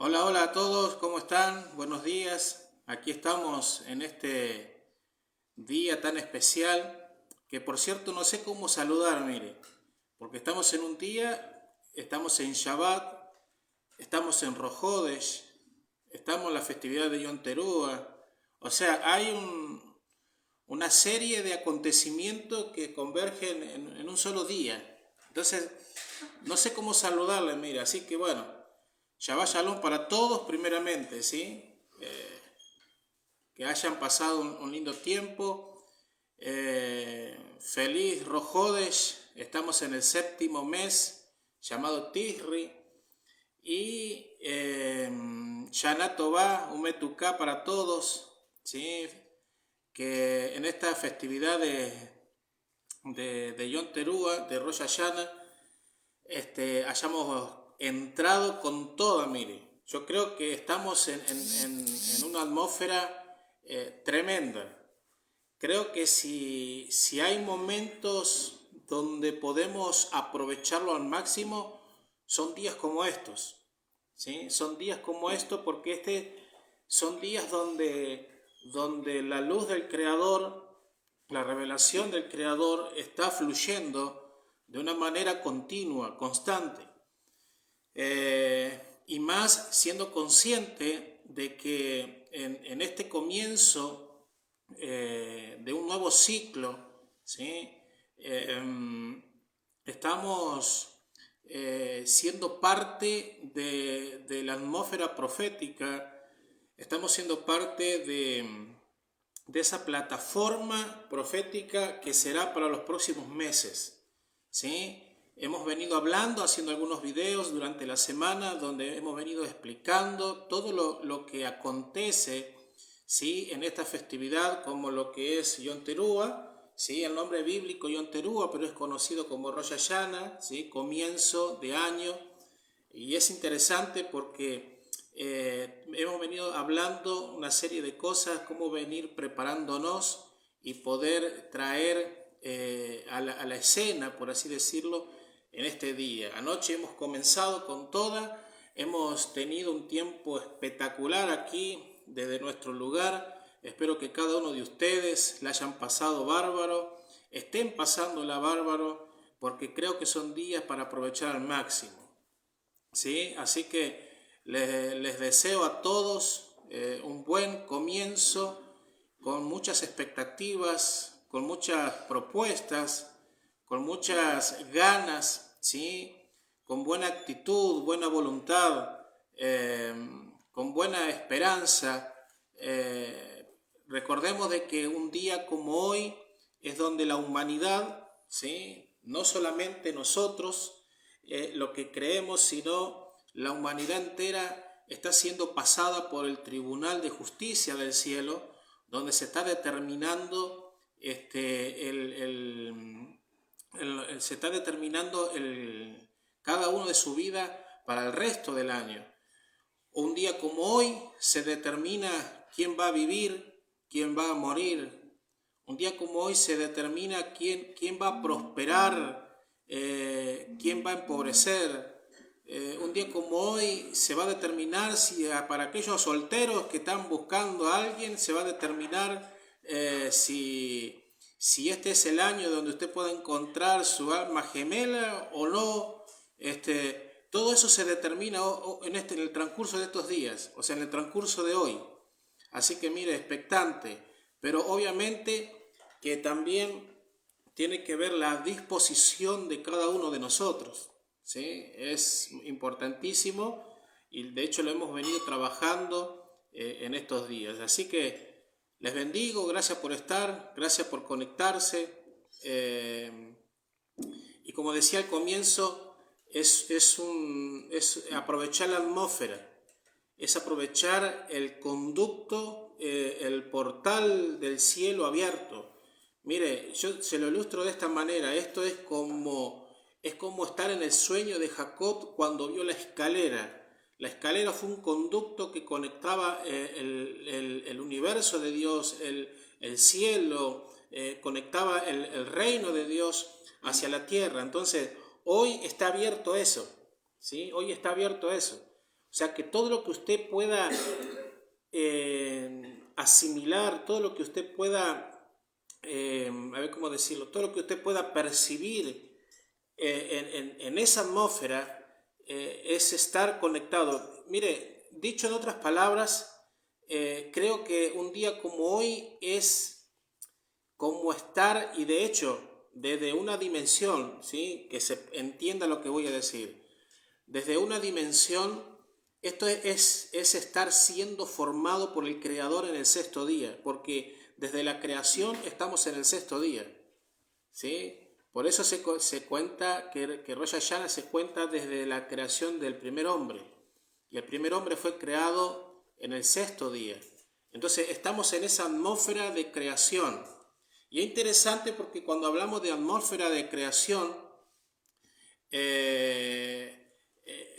Hola, hola a todos, ¿cómo están? Buenos días. Aquí estamos en este día tan especial, que por cierto no sé cómo saludar, mire, porque estamos en un día, estamos en Shabbat, estamos en Rojodesh, estamos en la festividad de Yom Teruah. O sea, hay una serie de acontecimientos que convergen en un solo día. Entonces, no sé cómo saludarle, mire, así que bueno, Shabbat Shalom para todos primeramente, ¿sí? Que hayan pasado un lindo tiempo. Feliz Rojodesh, estamos en el séptimo mes llamado Tisri. Y Shana Tová, Umetuká para todos, ¿sí? Que en esta festividad de Yom Teruah, de Rosh Hashanah, hayamos entrado con toda, mire. Yo creo que estamos en una atmósfera tremenda. Creo que si hay momentos donde podemos aprovecharlo al máximo, son días como estos. ¿Sí? Son días como estos porque son días donde la luz del Creador, la revelación del Creador está fluyendo de una manera continua, constante. Y más siendo consciente de que en este comienzo de un nuevo ciclo, ¿sí? Estamos siendo parte de la atmósfera profética, estamos siendo parte de esa plataforma profética que será para los próximos meses, ¿sí? Hemos venido hablando, haciendo algunos videos durante la semana donde hemos venido explicando todo lo que acontece, ¿sí? En esta festividad, como lo que es Yom Teruah, ¿sí? El nombre bíblico Yom Teruah, pero es conocido como Rosh Hashanah, ¿sí? Comienzo de año. Y es interesante porque hemos venido hablando una serie de cosas, cómo venir preparándonos y poder traer a la escena, por así decirlo, en este día. Anoche hemos comenzado con toda, hemos tenido un tiempo espectacular aquí desde nuestro lugar. Espero que cada uno de ustedes la hayan pasado bárbaro, estén pasándola bárbaro, porque creo que son días para aprovechar al máximo. ¿Sí? Así que les deseo a todos un buen comienzo, con muchas expectativas, con muchas propuestas, con muchas ganas, ¿sí? Con buena actitud, buena voluntad, eh, con buena esperanza. Recordemos de que un día como hoy es donde la humanidad, ¿sí? No solamente nosotros, lo que creemos, sino la humanidad entera está siendo pasada por el Tribunal de Justicia del Cielo, donde se está determinando se está determinando cada uno de su vida para el resto del año. Un día como hoy se determina quién va a vivir, quién va a morir. Un día como hoy se determina quién va a prosperar, quién va a empobrecer. Un día como hoy se va a determinar si para aquellos solteros que están buscando a alguien, se va a determinar si este es el año donde usted pueda encontrar su alma gemela o no. Todo eso se determina en el transcurso de estos días, o sea, en el transcurso de hoy. Así que mire, expectante, pero obviamente que también tiene que ver la disposición de cada uno de nosotros, ¿sí? Es importantísimo y de hecho lo hemos venido trabajando en estos días. Así que les bendigo, gracias por estar, gracias por conectarse. Y como decía al comienzo, es aprovechar la atmósfera, es aprovechar el conducto, el portal del cielo abierto. Mire, yo se lo ilustro de esta manera. Esto es como estar en el sueño de Jacob cuando vio la escalera. La escalera fue un conducto que conectaba el universo de Dios, el cielo, conectaba el reino de Dios hacia la tierra. Entonces, hoy está abierto eso, ¿sí? Hoy está abierto eso. O sea, que todo lo que usted pueda asimilar, todo lo que usted pueda, a ver cómo decirlo, todo lo que usted pueda percibir en esa atmósfera es estar conectado. Mire, dicho en otras palabras, creo que un día como hoy es como estar, y de hecho, desde una dimensión, ¿sí? Que se entienda lo que voy a decir, desde una dimensión, esto es estar siendo formado por el Creador en el sexto día, porque desde la creación estamos en el sexto día, ¿sí? Por eso se cuenta que Rosh Hashanah se cuenta desde la creación del primer hombre, y el primer hombre fue creado en el sexto día. Entonces estamos en esa atmósfera de creación. Y es interesante porque cuando hablamos de atmósfera de creación,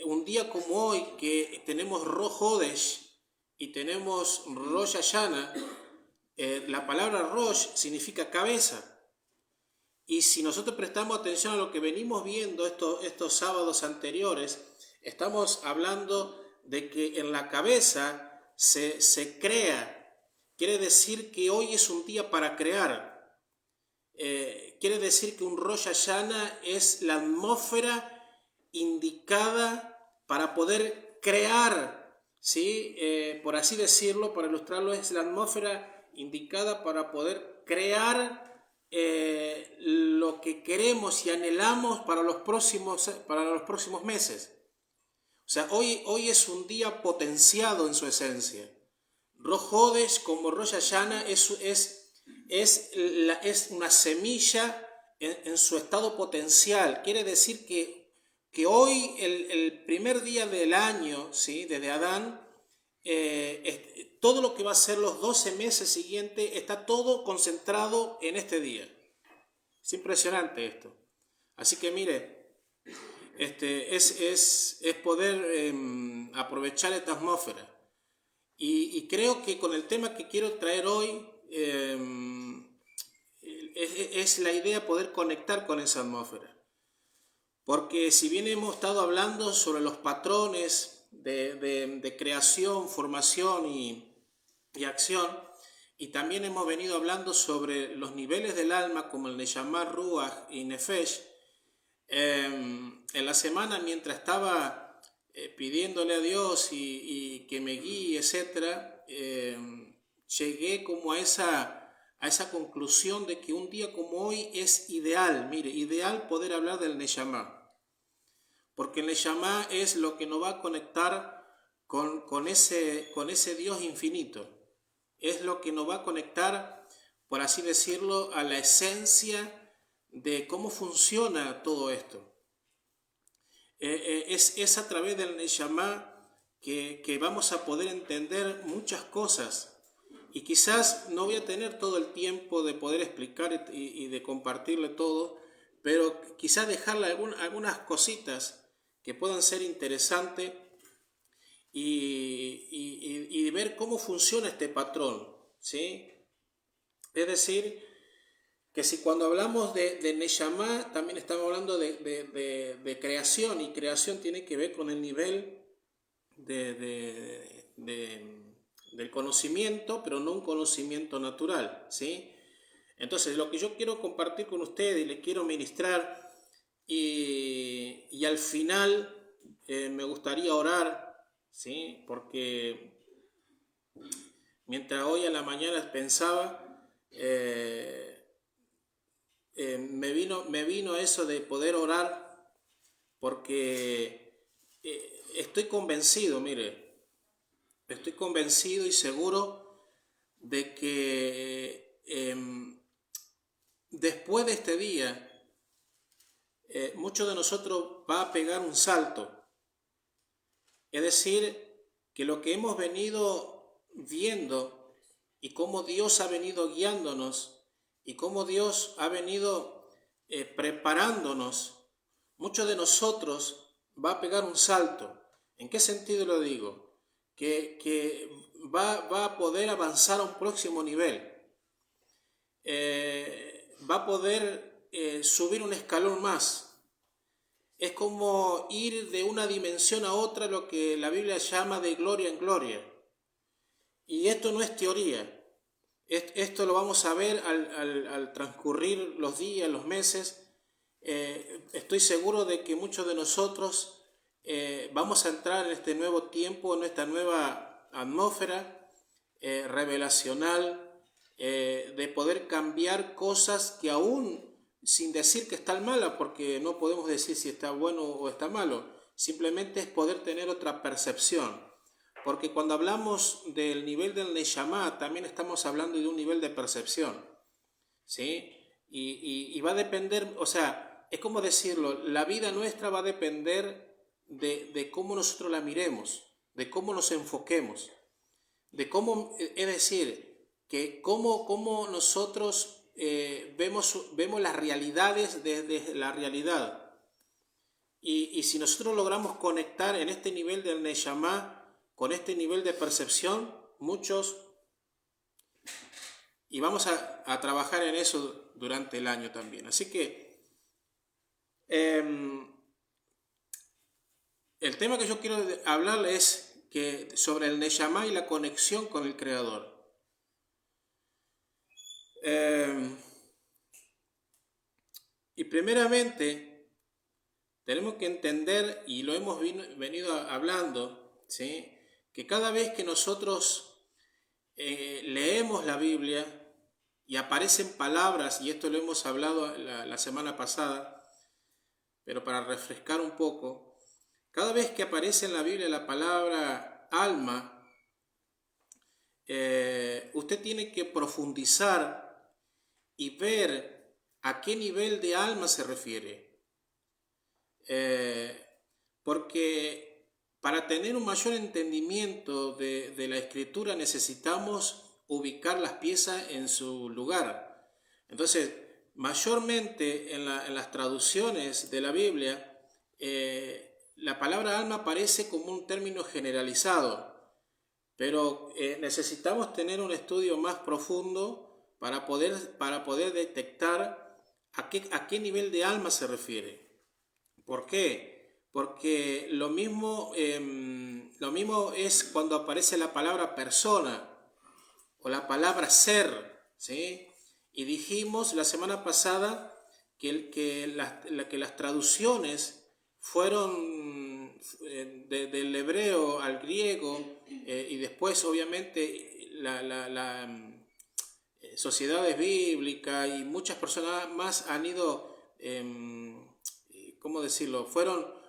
un día como hoy que tenemos Rosh Hodesh y tenemos Rosh Hashanah, la palabra Rosh significa cabeza. Y si nosotros prestamos atención a lo que venimos viendo estos sábados anteriores, estamos hablando de que en la cabeza se crea. Quiere decir que hoy es un día para crear. Quiere decir que un Rosh Hashanah es la atmósfera indicada para poder crear, ¿sí? Por así decirlo, para ilustrarlo, es la atmósfera indicada para poder crear lo que queremos y anhelamos para los próximos meses. O sea, hoy es un día potenciado en su esencia. Rosh Hodesh como Rosh Hashanah es una semilla en su estado potencial. Quiere decir que hoy, el primer día del año, ¿sí? Desde Adán, todo lo que va a ser los 12 meses siguientes está todo concentrado en este día. Es impresionante esto. Así que mire, es poder aprovechar esta atmósfera. Y creo que con el tema que quiero traer hoy, es la idea poder conectar con esa atmósfera. Porque si bien hemos estado hablando sobre los patrones de creación, formación y acción, y también hemos venido hablando sobre los niveles del alma como el Neshama, Ruach y Nefesh, en la semana mientras estaba pidiéndole a Dios y que me guíe, etc., llegué como a esa conclusión de que un día como hoy es ideal, mire, ideal poder hablar del Neshama, porque el Neshama es lo que nos va a conectar con ese Dios infinito, es lo que nos va a conectar, por así decirlo, a la esencia de cómo funciona todo esto. Es a través del Neshama que vamos a poder entender muchas cosas. Y quizás no voy a tener todo el tiempo de poder explicar y de compartirle todo, pero quizás dejarle algunas cositas que puedan ser interesantes y ver cómo funciona este patrón, ¿sí? Es decir, que si cuando hablamos de Neshama también estamos hablando de creación, y creación tiene que ver con el nivel del conocimiento, pero no un conocimiento natural, ¿sí? Entonces, lo que yo quiero compartir con ustedes y les quiero ministrar, y al final me gustaría orar, ¿sí? Porque mientras hoy a la mañana pensaba, me vino eso de poder orar, porque estoy convencido, mire, estoy convencido y seguro de que después de este día, muchos de nosotros va a pegar un salto. Es decir, que lo que hemos venido viendo y cómo Dios ha venido guiándonos y cómo Dios ha venido preparándonos, muchos de nosotros va a pegar un salto. ¿En qué sentido lo digo? Que va a poder avanzar a un próximo nivel. Va a poder subir un escalón más. es como ir de una dimensión a otra, lo que la Biblia llama de gloria en gloria. Y esto no es teoría. Esto lo vamos a ver al transcurrir los días, los meses. Estoy seguro de que muchos de nosotros vamos a entrar en este nuevo tiempo, en esta nueva atmósfera revelacional, de poder cambiar cosas que aún, sin decir que están malas, porque no podemos decir si está bueno o está malo, simplemente es poder tener otra percepción. Porque cuando hablamos del nivel del Neshama, también estamos hablando de un nivel de percepción, ¿sí? Y va a depender, o sea, es como decirlo, la vida nuestra va a depender de cómo nosotros la miremos, de cómo nos enfoquemos, de cómo, es decir, que cómo nosotros vemos las realidades desde la realidad. Y si nosotros logramos conectar en este nivel del Neshama, con este nivel de percepción, muchos, y vamos a trabajar en eso durante el año también. Así que el tema que yo quiero hablar es que sobre el Neshama y la conexión con el Creador. Y primeramente tenemos que entender, y lo hemos venido hablando, ¿sí?, que cada vez que nosotros leemos la Biblia y aparecen palabras, y esto lo hemos hablado la semana pasada, pero para refrescar un poco, cada vez que aparece en la Biblia la palabra alma, usted tiene que profundizar y ver a qué nivel de alma se refiere. Porque para tener un mayor entendimiento de la escritura necesitamos ubicar las piezas en su lugar. Entonces, mayormente en las traducciones de la Biblia, la palabra alma aparece como un término generalizado, pero necesitamos tener un estudio más profundo para poder detectar a qué nivel de alma se refiere. ¿Por qué? Porque lo mismo es cuando aparece la palabra persona o la palabra ser, ¿sí? Y dijimos la semana pasada que las traducciones fueron del hebreo al griego, y después obviamente sociedades bíblicas y muchas personas más han ido, ¿cómo decirlo? Fueron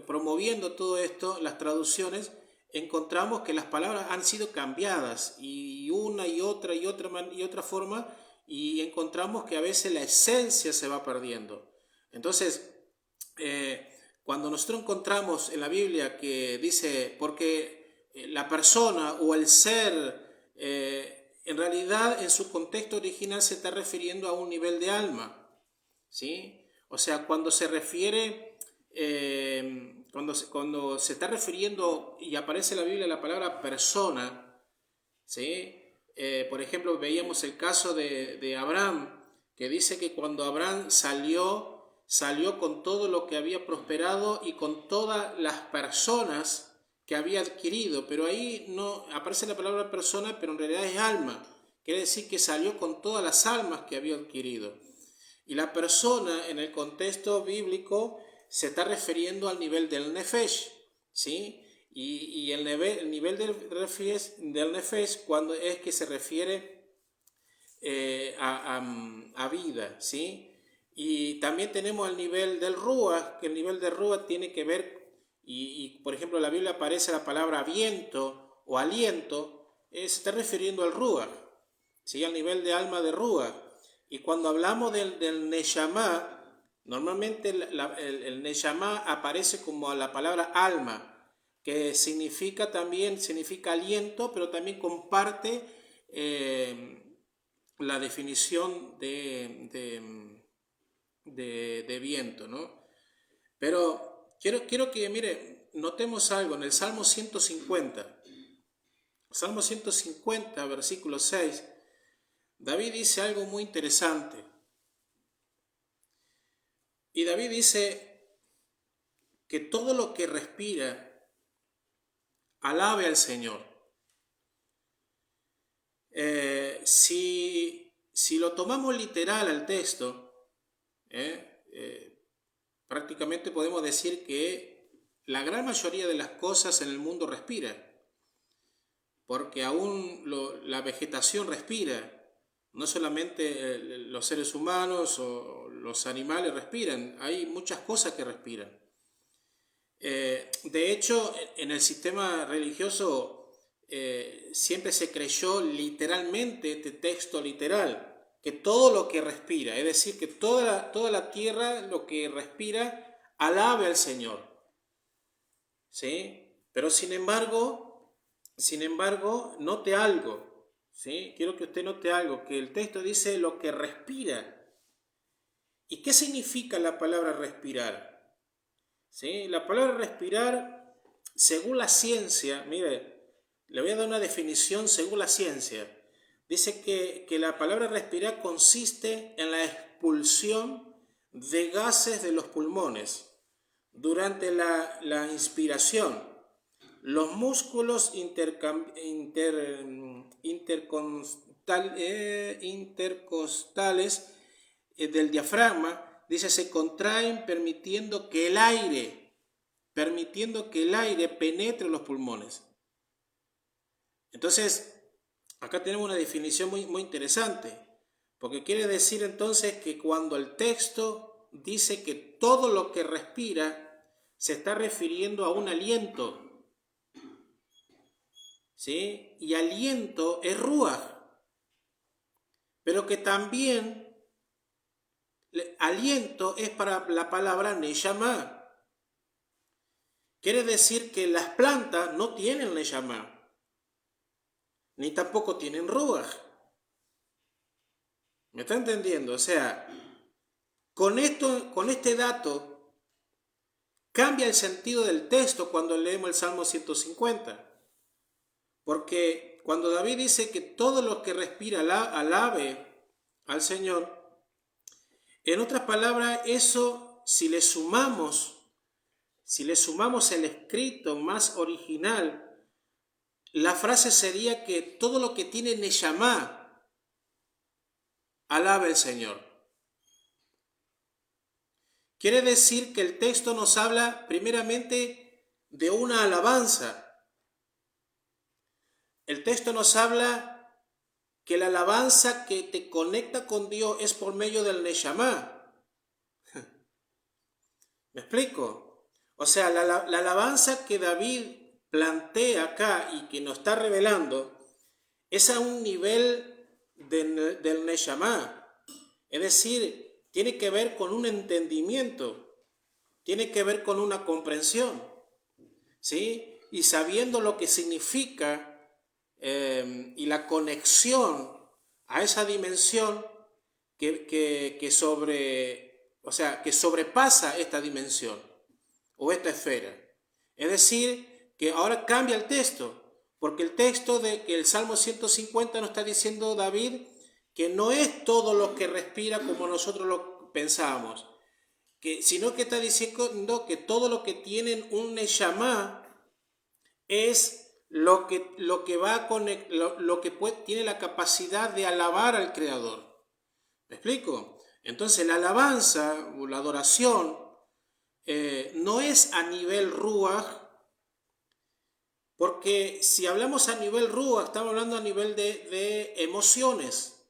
promoviendo todo esto, las traducciones. Encontramos que las palabras han sido cambiadas y una y otra forma, y encontramos que a veces la esencia se va perdiendo. Entonces, cuando nosotros encontramos en la Biblia que dice, porque la persona o el ser, en realidad en su contexto original se está refiriendo a un nivel de alma, ¿sí? O sea, cuando se refiere, cuando se está refiriendo y aparece en la Biblia la palabra persona, ¿sí? Por ejemplo, veíamos el caso de Abraham, que dice que cuando Abraham salió con todo lo que había prosperado y con todas las personas que había adquirido, pero ahí no aparece la palabra persona, pero en realidad es alma. Quiere decir que salió con todas las almas que había adquirido. Y la persona en el contexto bíblico se está refiriendo al nivel del nefesh, ¿sí? Y el nivel del nefesh cuando es que se refiere a vida, ¿sí? Y también tenemos el nivel del ruach, que el nivel del ruach tiene que ver, y por ejemplo en la Biblia aparece la palabra viento o aliento, se está refiriendo al ruach, ¿sí? Al nivel de alma de ruach. Y cuando hablamos del Neshama, normalmente el Neshama aparece como la palabra alma, que significa aliento, pero también comparte la definición de viento, ¿no? Pero quiero que, mire, notemos algo en el Salmo 150. Salmo 150, versículo 6. David dice algo muy interesante. Y David dice, que todo lo que respira alabe al Señor. Si lo tomamos literal al texto, prácticamente podemos decir que la gran mayoría de las cosas en el mundo respira, porque aún la vegetación respira. No solamente los seres humanos o los animales respiran, hay muchas cosas que respiran. De hecho, en el sistema religioso siempre se creyó literalmente, este texto literal, que todo lo que respira, es decir, que toda la tierra, lo que respira, alabe al Señor. ¿Sí? Pero sin embargo, note algo. ¿Sí? Quiero que usted note algo, que el texto dice lo que respira. ¿Y qué significa la palabra respirar? ¿Sí? La palabra respirar, según la ciencia, mire, le voy a dar una definición según la ciencia. Dice que la palabra respirar consiste en la expulsión de gases de los pulmones durante la inspiración. Los músculos intercostales del diafragma, dice, se contraen permitiendo que el aire penetre en los pulmones. Entonces, acá tenemos una definición muy interesante, porque quiere decir entonces que cuando el texto dice que todo lo que respira se está refiriendo a un aliento. ¿Sí? Y aliento es ruaj, pero que también aliento es para la palabra neyamá. Quiere decir que las plantas no tienen neyamá, ni tampoco tienen ruaj. ¿Me está entendiendo? O sea, con este dato cambia el sentido del texto cuando leemos el Salmo 150. Porque cuando David dice que todo lo que respira alabe al Señor, en otras palabras, eso si le sumamos el escrito más original, la frase sería que todo lo que tiene neyamá alabe al Señor. Quiere decir que el texto nos habla primeramente de una alabanza. El texto nos habla que la alabanza que te conecta con Dios es por medio del neyamá. ¿Me explico? O sea, la alabanza que David plantea acá y que nos está revelando es a un nivel del neyamá. Es decir, tiene que ver con un entendimiento, tiene que ver con una comprensión, ¿sí? Y sabiendo lo que significa y la conexión a esa dimensión que sobrepasa esta dimensión o esta esfera. Es decir, que ahora cambia el texto, porque el texto de que el Salmo 150 nos está diciendo David que no es todo lo que respira como nosotros lo pensamos, sino que está diciendo que todo lo que tiene un neyamá es lo que tiene la capacidad de alabar al Creador. ¿Me explico? Entonces la alabanza o la adoración no es a nivel ruaj, porque si hablamos a nivel ruaj, estamos hablando a nivel de emociones.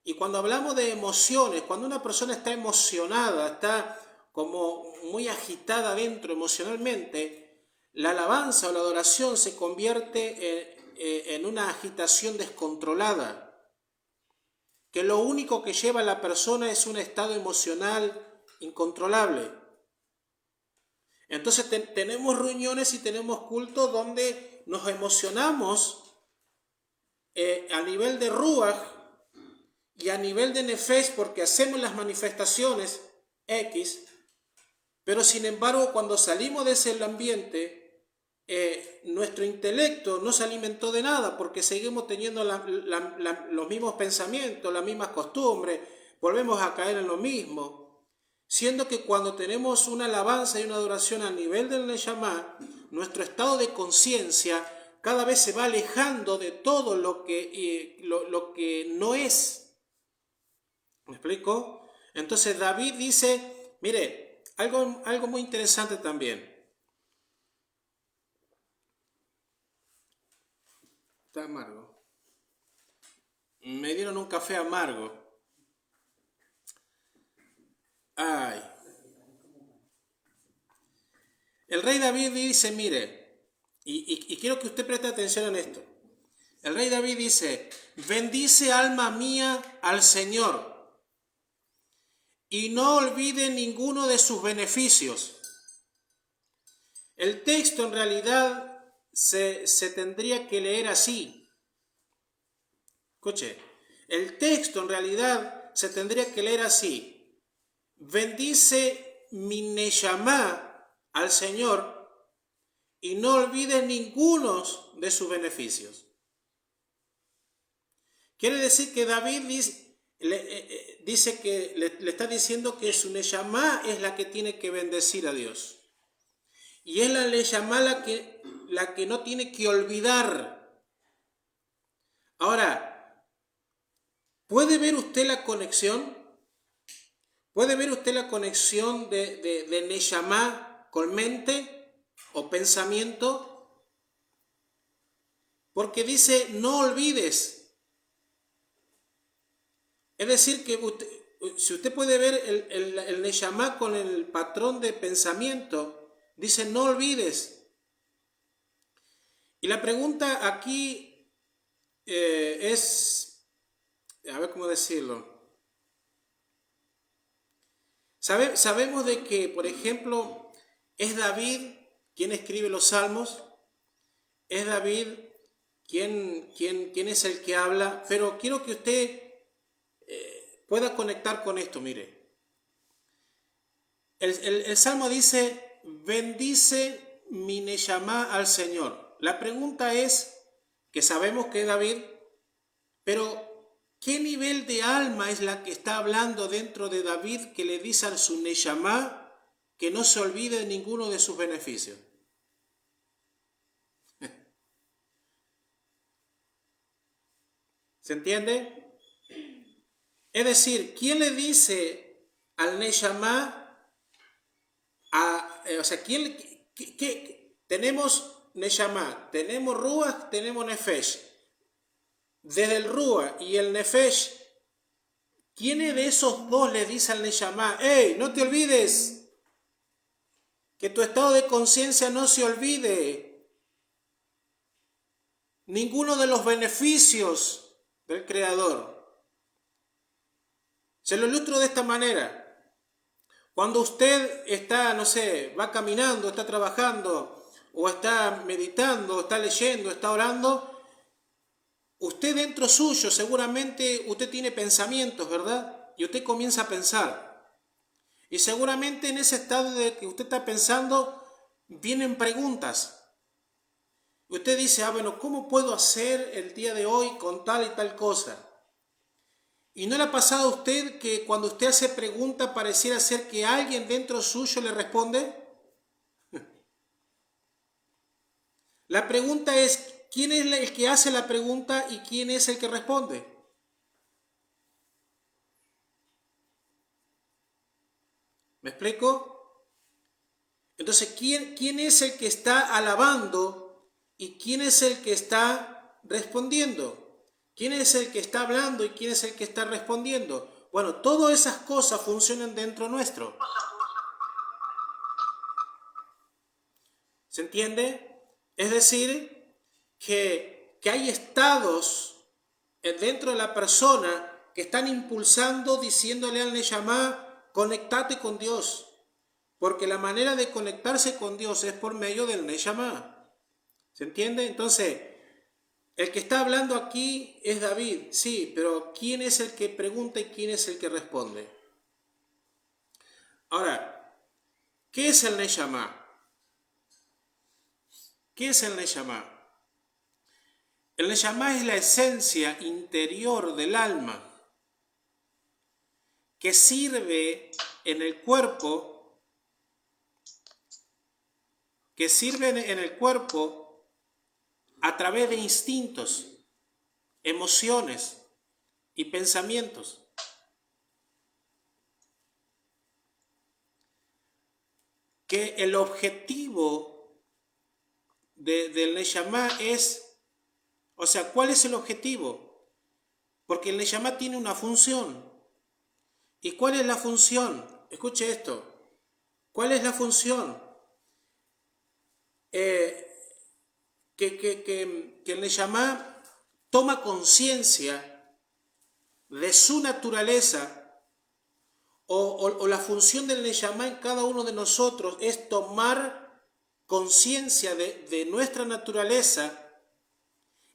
Y cuando hablamos de emociones, cuando una persona está emocionada, está como muy agitada dentro emocionalmente, la alabanza o la adoración se convierte en una agitación descontrolada, que lo único que lleva a la persona es un estado emocional incontrolable. Entonces tenemos reuniones y tenemos cultos donde nos emocionamos a nivel de ruaj y a nivel de nefesh porque hacemos las manifestaciones X, pero sin embargo cuando salimos de ese ambiente, nuestro intelecto no se alimentó de nada porque seguimos teniendo los mismos pensamientos, las mismas costumbres, volvemos a caer en lo mismo. siendo que cuando tenemos una alabanza y una adoración a nivel del Neshama, nuestro estado de conciencia cada vez se va alejando de todo lo que no es. ¿Me explico? Entonces David dice, mire, algo muy interesante también. Está amargo. Me dieron un café amargo. Ay. El rey David dice, mire, y quiero que usted preste atención en esto. El rey David dice, bendice alma mía al Señor y no olvide ninguno de sus beneficios. El texto en realidad se tendría que leer así. Escuche, el texto en realidad se tendría que leer así. Bendice mi Neshama al Señor y no olvides ninguno de sus beneficios. Quiere decir que David dice que le está diciendo que su Neshama es la que tiene que bendecir a Dios. Y es la Neshama la que no tiene que olvidar. Ahora, ¿puede ver usted la conexión? ¿Puede ver usted la conexión de Neshama con mente o pensamiento? Porque dice, no olvides. Es decir, que si usted puede ver el Neshama con el patrón de pensamiento, dice, no olvides. Y la pregunta aquí es, a ver cómo decirlo. Sabemos de que, por ejemplo, es David quien escribe los salmos, es David quien es el que habla, pero quiero que usted pueda conectar con esto, mire. El salmo dice, bendice mi Neshama al Señor. La pregunta es, que sabemos que es David, pero ¿qué nivel de alma es la que está hablando dentro de David que le dice a su Neshama que no se olvide de ninguno de sus beneficios? ¿Se entiende? Es decir, ¿quién le dice al Neshama, tenemos Neshama, tenemos Ruach, tenemos Nefesh? Desde el Ruach y el Nefesh, ¿quién de esos dos le dice al Neshama, hey, no te olvides, que tu estado de conciencia no se olvide, ninguno de los beneficios del Creador? Se lo ilustro de esta manera. Cuando usted está, no sé, va caminando, está trabajando, o está meditando, está leyendo, está orando, usted dentro suyo seguramente usted tiene pensamientos, ¿verdad? Y usted comienza a pensar. Y seguramente en ese estado de que usted está pensando, vienen preguntas. Y usted dice, bueno, ¿cómo puedo hacer el día de hoy con tal y tal cosa? ¿Y no le ha pasado a usted que cuando usted hace pregunta pareciera ser que alguien dentro suyo le responde? La pregunta es, ¿quién es el que hace la pregunta y quién es el que responde? ¿Me explico? Entonces, ¿quién es el que está alabando y quién es el que está respondiendo? ¿Quién es el que está hablando y quién es el que está respondiendo? Bueno, todas esas cosas funcionan dentro nuestro. ¿Se entiende? Es decir, que hay estados dentro de la persona que están impulsando, diciéndole al Neshama, conectate con Dios. Porque la manera de conectarse con Dios es por medio del Neshama. ¿Se entiende? Entonces, el que está hablando aquí es David, sí, pero ¿quién es el que pregunta y quién es el que responde? Ahora, ¿qué es el Neshama? ¿Qué es el Neshama? El Neshama es la esencia interior del alma que sirve en el cuerpo, a través de instintos, emociones y pensamientos. Que el objetivo del Neshama es, o sea, ¿cuál es el objetivo? Porque el Neshama tiene una función. ¿Y cuál es la función? Escuche esto. ¿Cuál es la función? Que el Neshama toma conciencia de su naturaleza, o la función del Neshama en cada uno de nosotros es tomar conciencia de nuestra naturaleza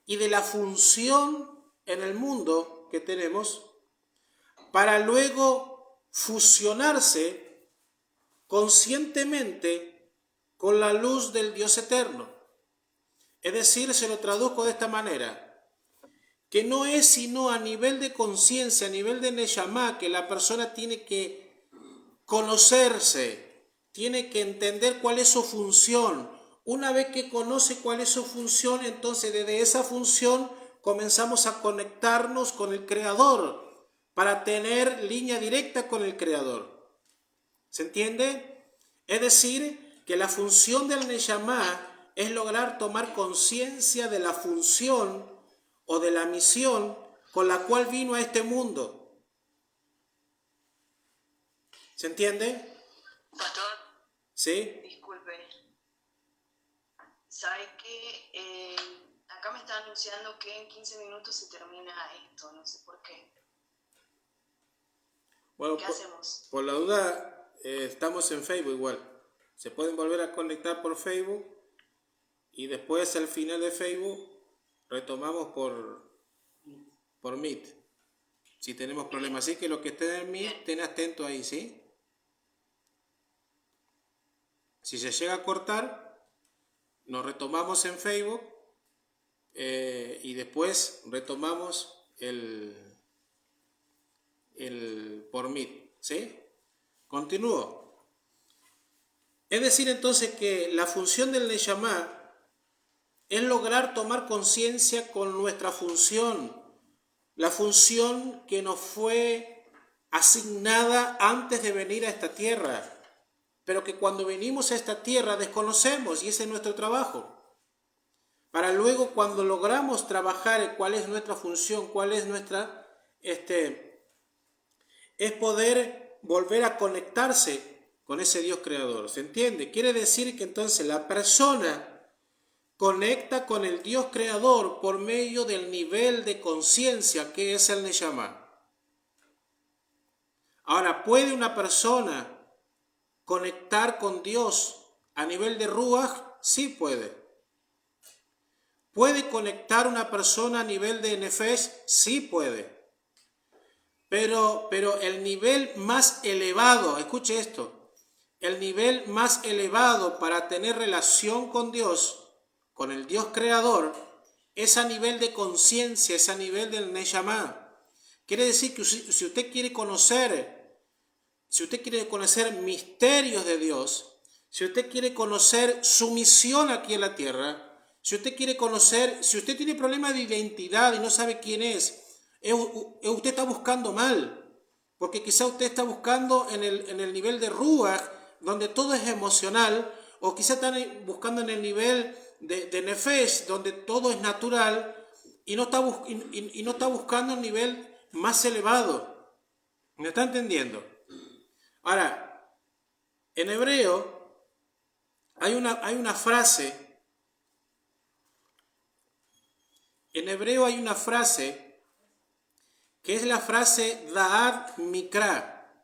y de la función en el mundo que tenemos, para luego fusionarse conscientemente con la luz del Dios eterno. Es decir, se lo traduzco de esta manera, que no es sino a nivel de conciencia, a nivel de Neshama, que la persona tiene que conocerse, tiene que entender cuál es su función. Una vez que conoce cuál es su función, entonces desde esa función comenzamos a conectarnos con el Creador, para tener línea directa con el Creador. ¿Se entiende? Es decir, que la función del Neshama es lograr tomar conciencia de la función o de la misión con la cual vino a este mundo. ¿Se entiende? Pastor, ¿Sí? disculpe. ¿Sabe qué? Acá me está anunciando que en 15 minutos se termina esto, no sé por qué. Bueno, ¿Qué hacemos? por la duda, estamos en Facebook igual. Se pueden volver a conectar por Facebook y después al final de Facebook retomamos por Meet, si tenemos problemas. Así que los que estén en Meet, estén atentos ahí, ¿sí? Si se llega a cortar, nos retomamos en Facebook y después retomamos el por Meet, ¿sí? Continúo. Es decir, entonces, que la función del Neshama es lograr tomar conciencia con nuestra función, la función que nos fue asignada antes de venir a esta tierra, pero que cuando venimos a esta tierra desconocemos, y ese es nuestro trabajo. Para luego, cuando logramos trabajar cuál es nuestra función, cuál es nuestra, es poder volver a conectarse con ese Dios creador. ¿Se entiende? Quiere decir que entonces la persona conecta con el Dios creador por medio del nivel de conciencia que es el Neshama. Ahora, ¿puede una persona conectar con Dios a nivel de Ruach? Sí puede. ¿Puede conectar una persona a nivel de Nefesh? Sí puede. Pero el nivel más elevado, escuche esto, el nivel más elevado para tener relación con Dios, con el Dios creador, es a nivel de conciencia, es a nivel del Neshama. Quiere decir que si usted quiere conocer misterios de Dios, si usted quiere conocer su misión aquí en la tierra, si usted tiene problemas de identidad y no sabe quién es, usted está buscando mal, porque quizá usted está buscando en el nivel de Ruach, donde todo es emocional, o quizá está buscando en el nivel de Nefesh, donde todo es natural, y no está buscando el nivel más elevado. ¿Me está entendiendo? Ahora, en hebreo hay una frase. En hebreo hay una frase que es la frase Da'ad Mikra.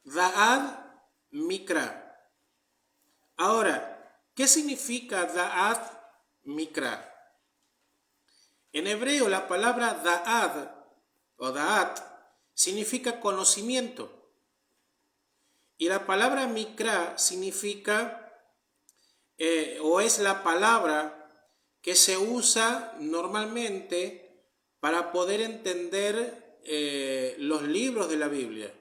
Da'ad Mikra. Ahora, ¿qué significa Da'ad Mikra? En hebreo la palabra Da'ad o Da'at significa conocimiento. Y la palabra Mikra significa, o es la palabra que se usa normalmente para poder entender los libros de la Biblia.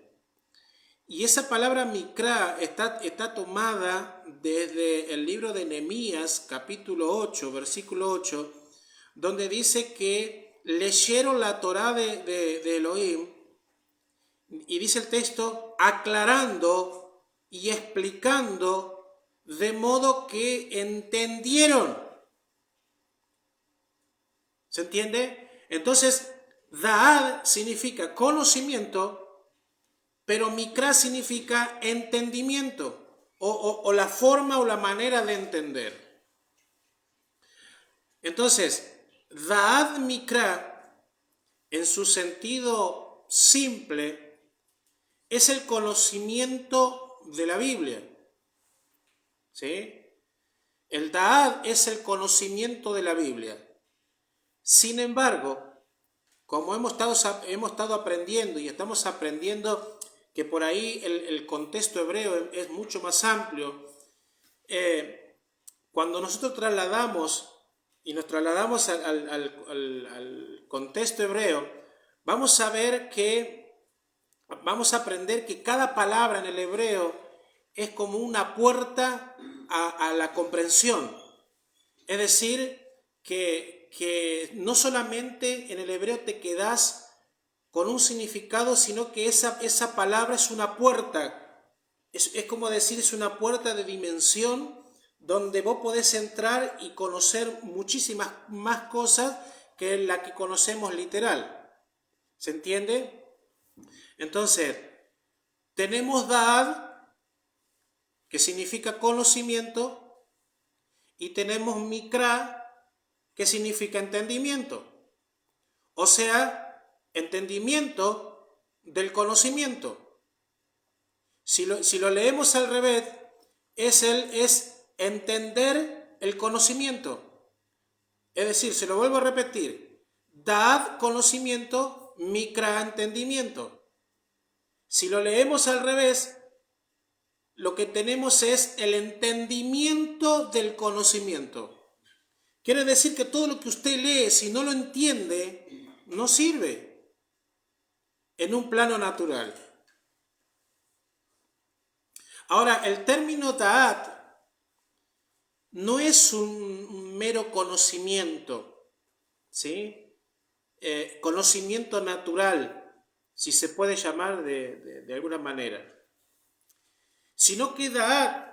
Y esa palabra Mikra está tomada desde el libro de Nehemías, capítulo 8, versículo 8, donde dice que leyeron la Torá de Elohim, y dice el texto, aclarando y explicando de modo que entendieron. ¿Se entiende? Entonces, Da'ad significa conocimiento, pero Mikra significa entendimiento, o la forma o la manera de entender. Entonces, Da'ad Mikra, en su sentido simple, es el conocimiento de la Biblia. ¿Sí? El Da'ad es el conocimiento de la Biblia. Sin embargo, como hemos estado aprendiendo y estamos aprendiendo que por ahí el contexto hebreo es mucho más amplio, cuando nosotros nos trasladamos al contexto hebreo, vamos a aprender que cada palabra en el hebreo es como una puerta a la comprensión. Es decir, que no solamente en el hebreo te quedas con un significado, sino que esa palabra es una puerta. Es como decir, es una puerta de dimensión donde vos podés entrar y conocer muchísimas más cosas que la que conocemos literal. ¿Se entiende? Entonces, tenemos Da'ad, que significa conocimiento, y tenemos Mikra, que significa entendimiento. O sea, entendimiento del conocimiento. Si lo leemos al revés, es entender el conocimiento. Es decir, se lo vuelvo a repetir, Da'ad conocimiento, Mikra entendimiento. Si lo leemos al revés, lo que tenemos es el entendimiento del conocimiento. Quiere decir que todo lo que usted lee, si no lo entiende, no sirve en un plano natural. Ahora, el término Da'ad no es un mero conocimiento, ¿sí? Conocimiento natural, si se puede llamar de alguna manera. Sino que Da'ad,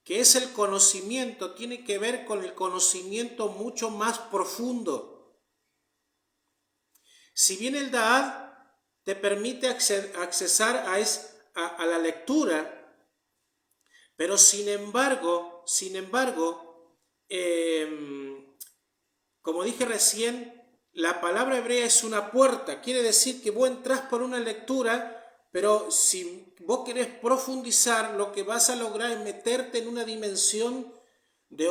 que es el conocimiento, tiene que ver con el conocimiento mucho más profundo. Si bien el Da'ad te permite accesar a la lectura, pero sin embargo, como dije recién, la palabra hebrea es una puerta. Quiere decir que vos entrás por una lectura, pero si vos querés profundizar, lo que vas a lograr es meterte en una dimensión de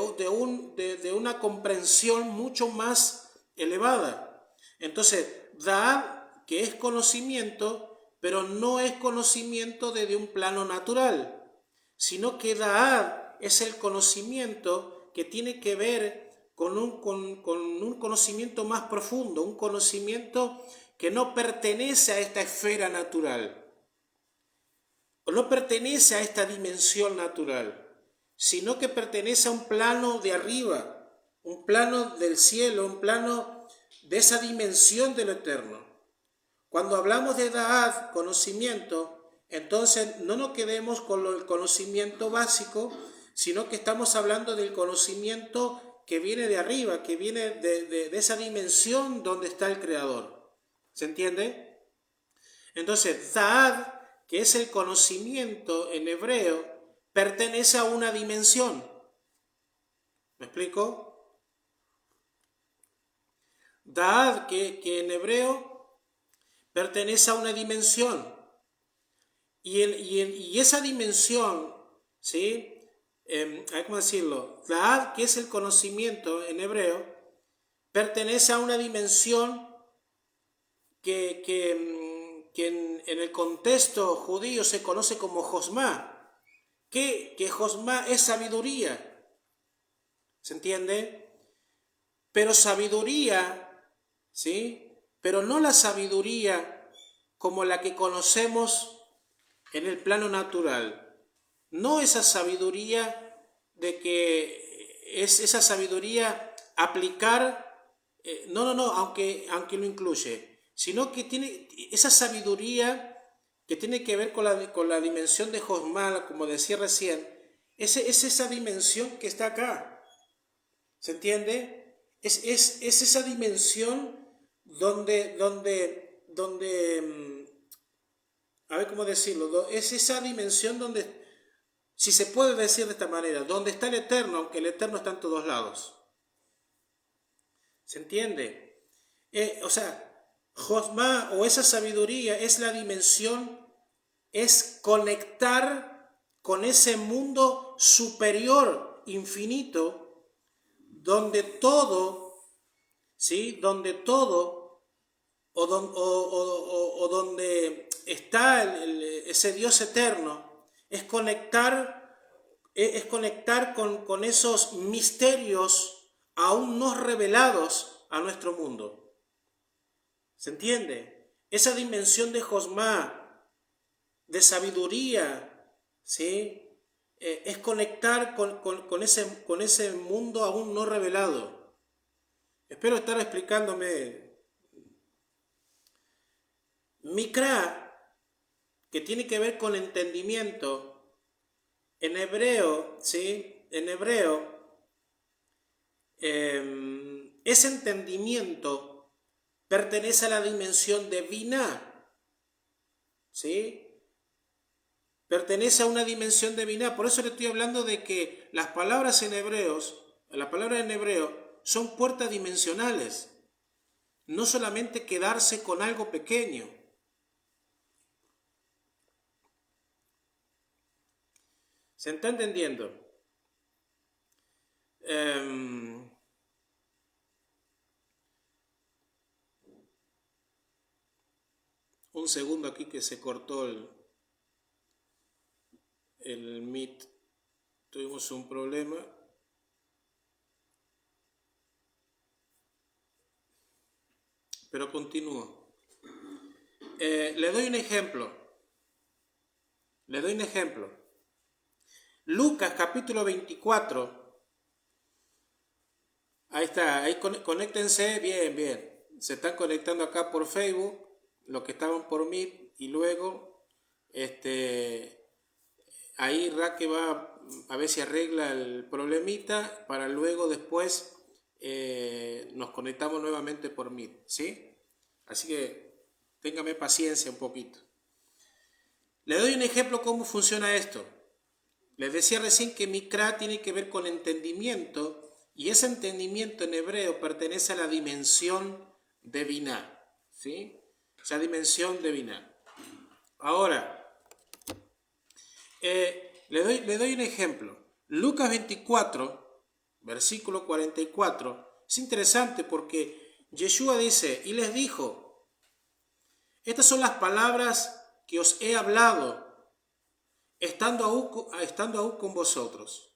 una comprensión mucho más elevada. Entonces, Da'ad, que es conocimiento, pero no es conocimiento desde un plano natural, sino que Da'ad es el conocimiento que tiene que ver con un conocimiento más profundo, un conocimiento que no pertenece a esta esfera natural, o no pertenece a esta dimensión natural, sino que pertenece a un plano de arriba, un plano del cielo, un plano de esa dimensión de lo eterno. Cuando hablamos de Da'ad, conocimiento, entonces no nos quedemos con el conocimiento básico, sino que estamos hablando del conocimiento que viene de arriba, que viene de esa dimensión donde está el Creador. ¿Se entiende? Entonces, Da'ad, que es el conocimiento en hebreo, pertenece a una dimensión. ¿Me explico? Da'ad, que en hebreo pertenece a una dimensión. Y esa dimensión, ¿sí? ¿Cómo decirlo? Da'ad, que es el conocimiento en hebreo, pertenece a una dimensión que en el contexto judío se conoce como Josmá, que Josmá es sabiduría. ¿Se entiende? Pero sabiduría, ¿sí? Pero no la sabiduría como la que conocemos en el plano natural. No esa sabiduría de que es esa sabiduría aplicar, aunque lo incluye, sino que tiene esa sabiduría que tiene que ver con la dimensión de Josmal, como decía recién, es esa dimensión que está acá. ¿Se entiende? Es esa dimensión donde, a ver cómo decirlo, es esa dimensión donde, si se puede decir de esta manera, donde está el Eterno, aunque el Eterno está en todos lados. ¿Se entiende? Josma o esa sabiduría es la dimensión, es conectar con ese mundo superior, infinito, donde todo, ¿sí? Donde todo, o donde está ese Dios eterno, es conectar con esos misterios aún no revelados a nuestro mundo. ¿Se entiende? Esa dimensión de Josma, de sabiduría, ¿sí? Es conectar con ese mundo aún no revelado. Espero estar explicándome. Mikra, que tiene que ver con entendimiento, en hebreo, ¿sí? En hebreo, ese entendimiento pertenece a la dimensión de Binah, ¿sí? Pertenece a una dimensión de Binah. Por eso le estoy hablando de que las palabras en hebreo son puertas dimensionales. No solamente quedarse con algo pequeño. ¿Se está entendiendo? Un segundo aquí que se cortó el Meet. Tuvimos un problema. Pero continúo. Le doy un ejemplo. Lucas capítulo 24. Ahí está, ahí conéctense, bien. Se están conectando acá por Facebook, los que estaban por Meet, y luego ahí Raque va a ver si arregla el problemita para luego después nos conectamos nuevamente por Meet, ¿sí? Así que téngame paciencia un poquito. Le doy un ejemplo cómo funciona esto. Les decía recién que Mikra tiene que ver con entendimiento, y ese entendimiento en hebreo pertenece a la dimensión de Binah, ¿sí? Esa dimensión de Binah. Ahora, le doy un ejemplo. Lucas 24, versículo 44, es interesante porque Yeshua dice, y les dijo, estas son las palabras que os he hablado, estando aún con vosotros.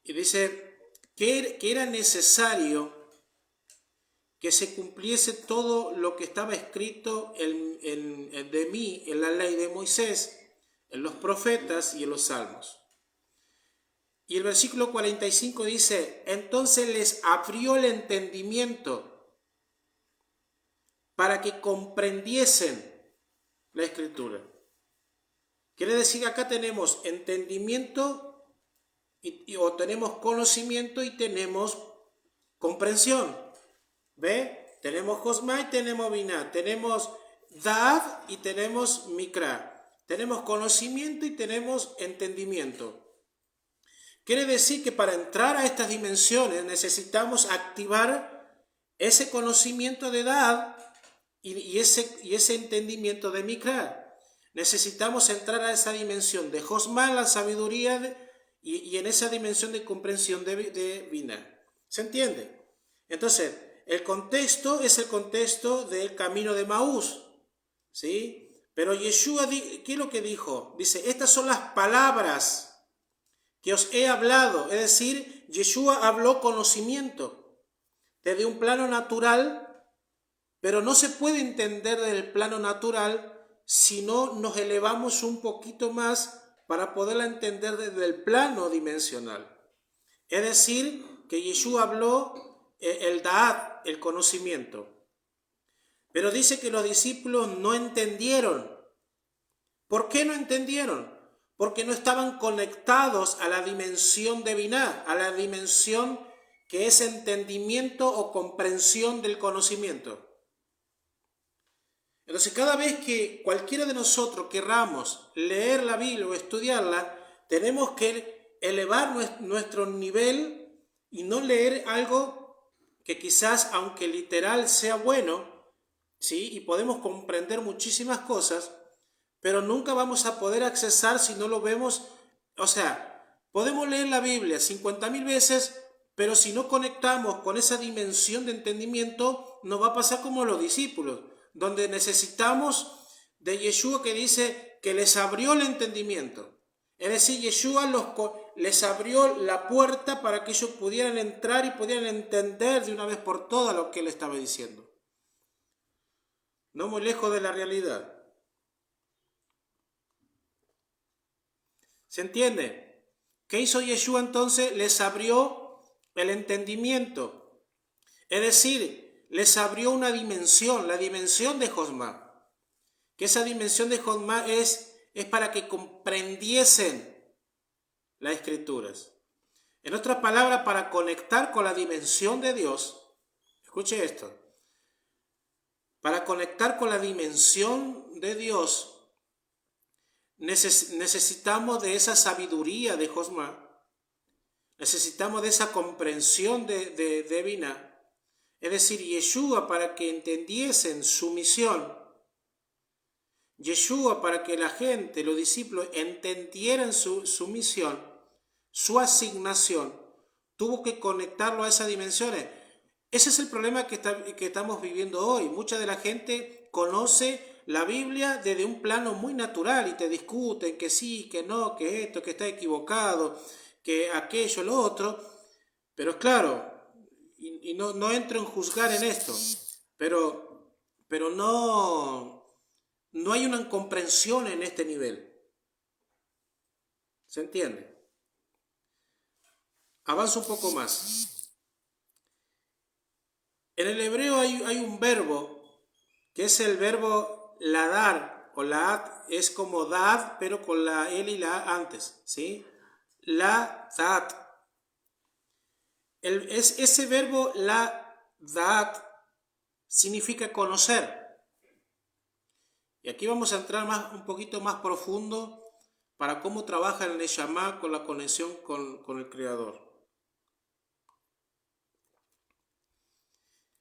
Y dice que era necesario que se cumpliese todo lo que estaba escrito de mí en la ley de Moisés, en los profetas y en los salmos. Y el versículo 45 dice, entonces les abrió el entendimiento para que comprendiesen la escritura. Quiere decir que acá tenemos entendimiento o tenemos conocimiento y tenemos comprensión. ¿Ve? Tenemos Josma y tenemos Binah. Tenemos Da'at y tenemos Mikra. Tenemos conocimiento y tenemos entendimiento. Quiere decir que para entrar a estas dimensiones necesitamos activar ese conocimiento de Da'at y ese entendimiento de Mikra. Necesitamos entrar a esa dimensión de Josma, la sabiduría y en esa dimensión de comprensión de Binah. ¿Se entiende? Entonces, el contexto es el contexto del camino de Maús, ¿sí? Pero Yeshua, ¿qué es lo que dijo? Dice, estas son las palabras que os he hablado. Es decir, Yeshua habló conocimiento desde un plano natural, pero no se puede entender desde el plano natural si no nos elevamos un poquito más para poderla entender desde el plano dimensional. Es decir, que Yeshua habló el Da'at, el conocimiento. Pero dice que los discípulos no entendieron. ¿Por qué no entendieron? Porque no estaban conectados a la dimensión de Binah, a la dimensión que es entendimiento o comprensión del conocimiento. Entonces, cada vez que cualquiera de nosotros querramos leer la Biblia o estudiarla, tenemos que elevar nuestro nivel y no leer algo que quizás, aunque literal sea bueno, ¿sí? Y podemos comprender muchísimas cosas, pero nunca vamos a poder accesar si no lo vemos. O sea, podemos leer la Biblia 50.000 veces, pero si no conectamos con esa dimensión de entendimiento, nos va a pasar como los discípulos, donde necesitamos de Yeshua, que dice que les abrió el entendimiento. Es decir, Yeshua les abrió la puerta para que ellos pudieran entrar y pudieran entender de una vez por todas lo que él estaba diciendo. No muy lejos de la realidad. ¿Se entiende? ¿Qué hizo Yeshua entonces? Les abrió el entendimiento. Es decir, les abrió una dimensión, la dimensión de Josma. Que esa dimensión de Josma es para que comprendiesen las Escrituras. En otras palabras, para conectar con la dimensión de Dios, escuche esto, para conectar con la dimensión de Dios, necesitamos de esa sabiduría de Josma, necesitamos de esa comprensión de Binah, es decir, Yeshua, para que entendiesen su misión, Yeshua, para que la gente, los discípulos, entendieran su misión, su asignación, tuvo que conectarlo a esas dimensiones. Ese es el problema que estamos viviendo hoy. Mucha de la gente conoce la Biblia desde un plano muy natural y te discuten que sí, que no, que esto, que está equivocado, que aquello, lo otro. Pero claro, y no entro en juzgar en esto, pero no hay una comprensión en este nivel. ¿Se entiende? Avanzo un poco más. En el hebreo hay un verbo que es el verbo ladar o laat, es como dad, pero con la L y la A antes, ¿sí? La-dat. Ese verbo la-dat significa conocer. Y aquí vamos a entrar un poquito más profundo para cómo trabaja el Neshama con la conexión con el Creador.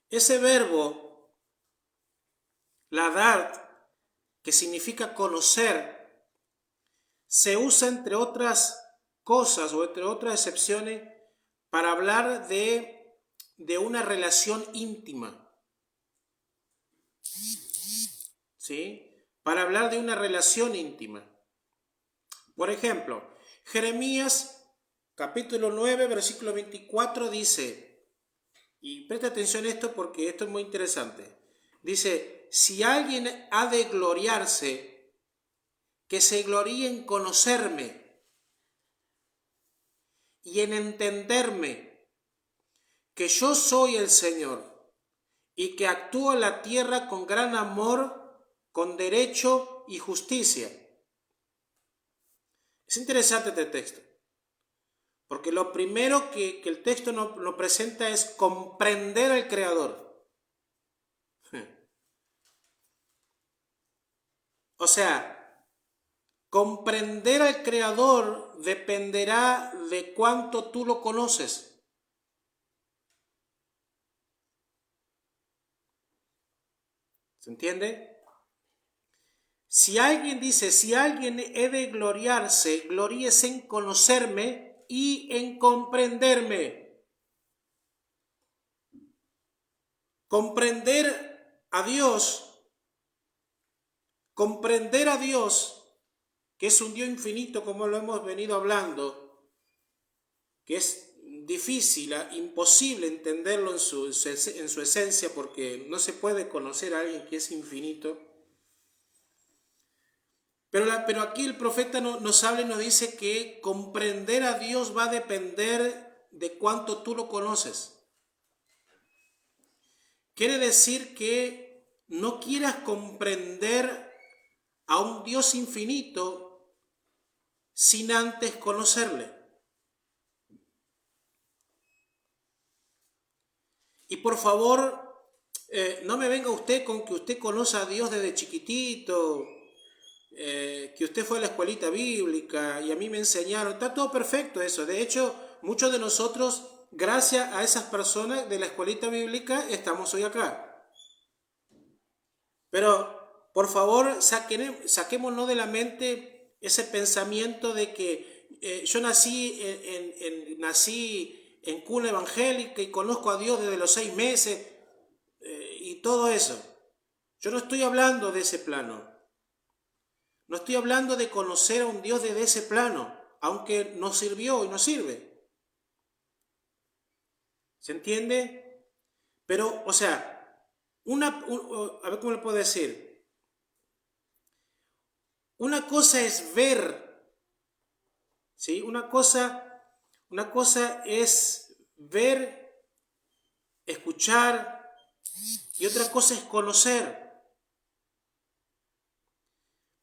Ese verbo, ladar, que significa conocer, se usa entre otras cosas o entre otras excepciones para hablar de una relación íntima. ¿Sí? Para hablar de una relación íntima. Por ejemplo, Jeremías capítulo 9, versículo 24 dice, y presta atención a esto porque esto es muy interesante, dice, si alguien ha de gloriarse, que se gloríe en conocerme y en entenderme, que yo soy el Señor y que actúo en la tierra con gran amor, con derecho y justicia. Es interesante este texto, porque lo primero que el texto nos presenta es comprender al Creador. O sea, comprender al Creador dependerá de cuánto tú lo conoces. ¿Se entiende? Si alguien he de gloriarse, gloríese en conocerme y en comprenderme. Comprender a Dios, que es un Dios infinito como lo hemos venido hablando, que es difícil, imposible entenderlo en su esencia, porque no se puede conocer a alguien que es infinito. Pero aquí el profeta nos habla y nos dice que comprender a Dios va a depender de cuánto tú lo conoces. Quiere decir que no quieras comprender a un Dios infinito sin antes conocerle. Y por favor, no me venga usted con que usted conoce a Dios desde chiquitito, que usted fue a la escuelita bíblica y a mí me enseñaron. Está todo perfecto eso. De hecho, muchos de nosotros, gracias a esas personas de la escuelita bíblica, estamos hoy acá. Pero, por favor, saquémonos de la mente ese pensamiento de que yo nací en cuna evangélica y conozco a Dios desde los 6 meses y todo eso. Yo no estoy hablando de ese plano. No estoy hablando de conocer a un Dios desde ese plano, aunque nos sirvió y nos sirve. ¿Se entiende? Pero, o sea, a ver cómo le puedo decir. Una cosa es ver, ¿sí? Una cosa es ver, escuchar, y otra cosa es conocer.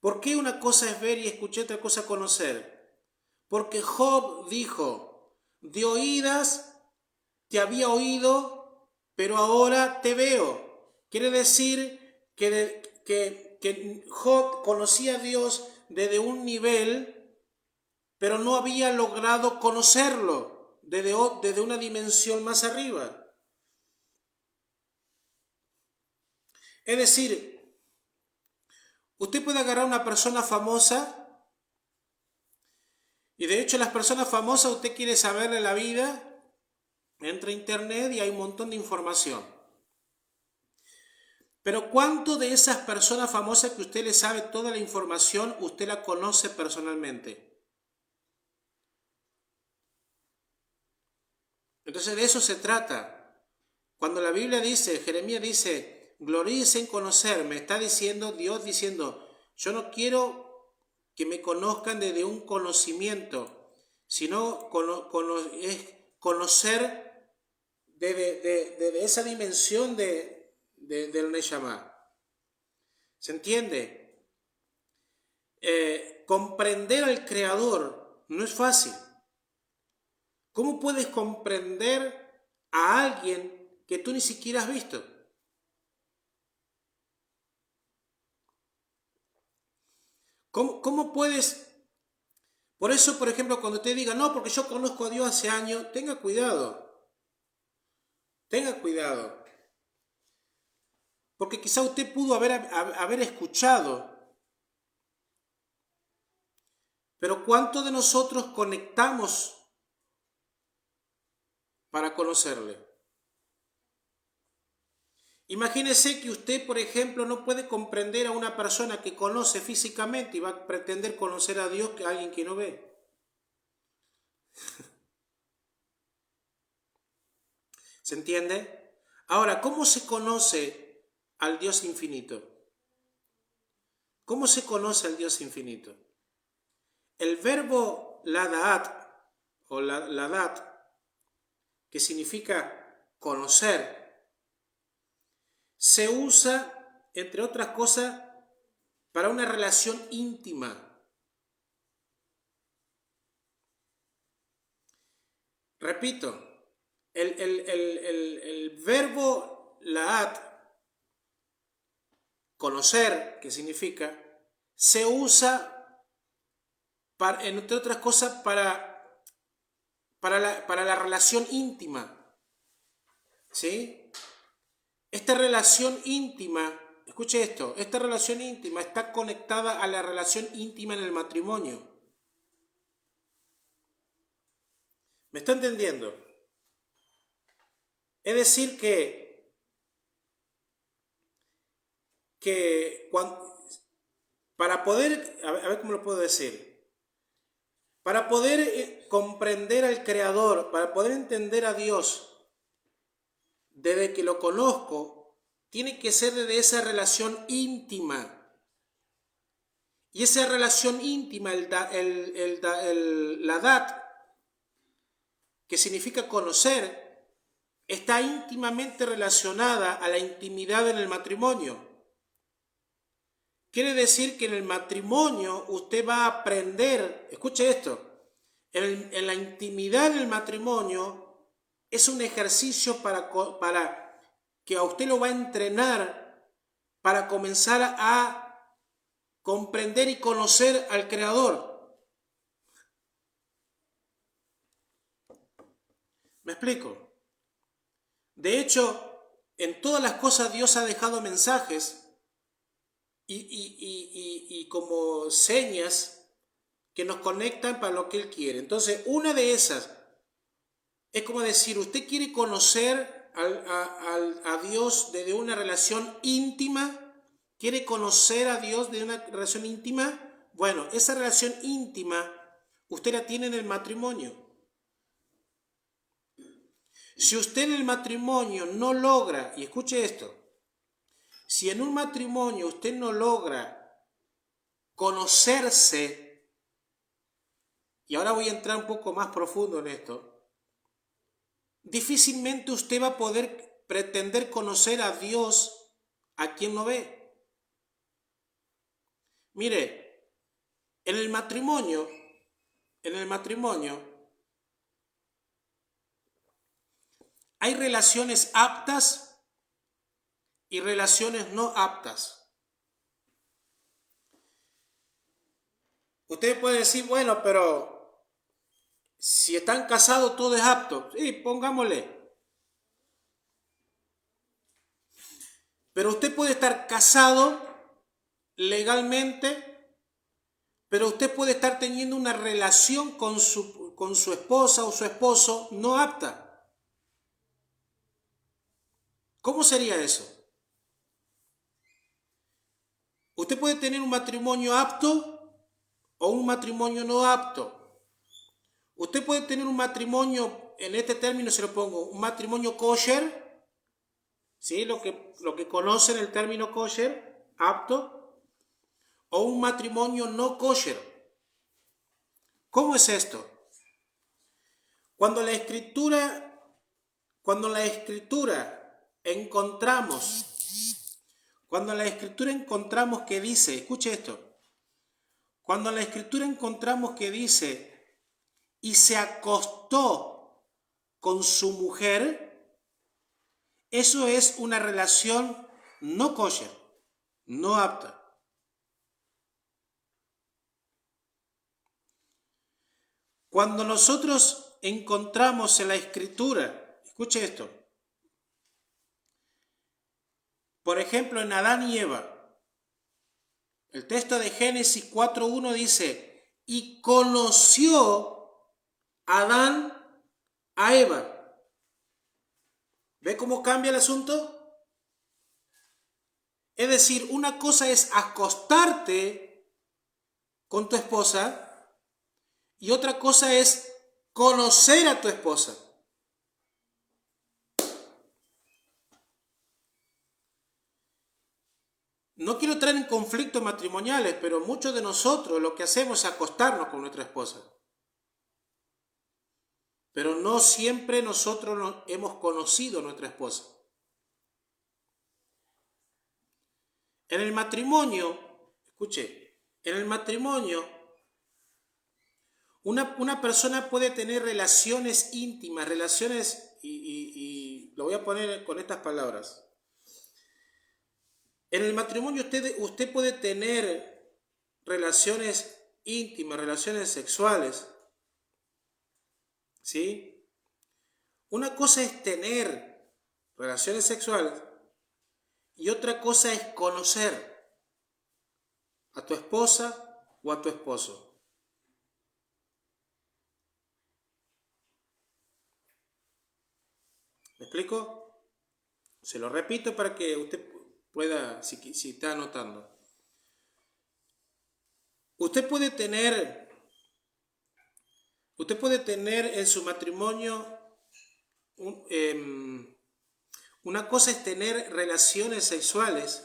¿Por qué una cosa es ver y escuchar, otra cosa conocer? Porque Job dijo, de oídas te había oído, pero ahora te veo. Quiere decir que Job conocía a Dios desde un nivel, pero no había logrado conocerlo desde una dimensión más arriba. Es decir, usted puede agarrar a una persona famosa, y de hecho las personas famosas, usted quiere saberle la vida, entra a internet y hay un montón de información. Pero ¿cuánto de esas personas famosas que usted le sabe toda la información, usted la conoce personalmente? Entonces de eso se trata. Cuando la Biblia dice, Jeremías dice, gloríese en conocerme, está diciendo, Dios diciendo, yo no quiero que me conozcan desde un conocimiento, sino es conocer desde esa dimensión del Neshama. ¿Se entiende? Comprender al Creador no es fácil. ¿Cómo puedes comprender a alguien que tú ni siquiera has visto? ¿Cómo puedes? Por eso, por ejemplo, cuando te diga, no, porque yo conozco a Dios hace años, tenga cuidado. Tenga cuidado. Porque quizá usted pudo haber escuchado. Pero ¿cuántos de nosotros conectamos para conocerle? Imagínese que usted, por ejemplo, no puede comprender a una persona que conoce físicamente y va a pretender conocer a Dios que a alguien que no ve. ¿Se entiende? Ahora, ¿cómo se conoce al Dios infinito? ¿Cómo se conoce al Dios infinito? El verbo ladaat o ladat, que significa conocer, se usa, entre otras cosas, para una relación íntima. Repito, el verbo laat, conocer, que significa, se usa, entre otras cosas, para la relación íntima. ¿Sí? Esta relación íntima, escuche esto, esta relación íntima está conectada a la relación íntima en el matrimonio. ¿Me está entendiendo? Es decir que para poder, a ver cómo lo puedo decir, Para poder comprender al Creador, para poder entender a Dios, desde que lo conozco, tiene que ser desde esa relación íntima. Y esa relación íntima, la dat, que significa conocer, está íntimamente relacionada a la intimidad en el matrimonio. Quiere decir que en el matrimonio usted va a aprender, escuche esto, en la intimidad del matrimonio es un ejercicio para que a usted lo va a entrenar para comenzar a comprender y conocer al Creador. ¿Me explico? De hecho, en todas las cosas Dios ha dejado mensajes y como señas que nos conectan para lo que Él quiere. Entonces, una de esas es como decir, usted quiere conocer a Dios desde una relación íntima, quiere conocer a Dios de una relación íntima. Bueno, esa relación íntima usted la tiene en el matrimonio. Si usted en el matrimonio no logra, y escuche esto, si en un matrimonio usted no logra conocerse, y ahora voy a entrar un poco más profundo en esto, difícilmente usted va a poder pretender conocer a Dios a quien no ve. Mire, en el matrimonio, hay relaciones aptas y relaciones no aptas. Usted puede decir, bueno, pero si están casados todo es apto. Sí, pongámosle. Pero usted puede estar casado legalmente, pero usted puede estar teniendo una relación con su esposa o su esposo no apta. ¿Cómo sería eso? Usted puede tener un matrimonio apto o un matrimonio no apto. Usted puede tener un matrimonio, en este término se lo pongo, un matrimonio kosher, ¿sí? Lo que conocen el término kosher, apto, o un matrimonio no kosher. ¿Cómo es esto? Cuando en la escritura encontramos que dice, escuche esto, cuando en la escritura encontramos que dice, y se acostó con su mujer, eso es una relación no kosher, no apta. Cuando nosotros encontramos en la escritura, escuche esto, por ejemplo en Adán y Eva, el texto de Génesis 4.1 dice, y conoció Adán a Eva. ¿Ve cómo cambia el asunto? Es decir, una cosa es acostarte con tu esposa y otra cosa es conocer a tu esposa. No quiero entrar en conflictos matrimoniales, pero muchos de nosotros lo que hacemos es acostarnos con nuestra esposa. Pero no siempre nosotros hemos conocido a nuestra esposa. En el matrimonio, escuche, en el matrimonio, una persona puede tener relaciones íntimas, y lo voy a poner con estas palabras. En el matrimonio usted puede tener relaciones íntimas, relaciones sexuales, ¿sí? Una cosa es tener relaciones sexuales y otra cosa es conocer a tu esposa o a tu esposo. ¿Me explico? Se lo repito para que usted pueda, si está anotando. Usted puede tener Usted puede tener en su matrimonio, una cosa es tener relaciones sexuales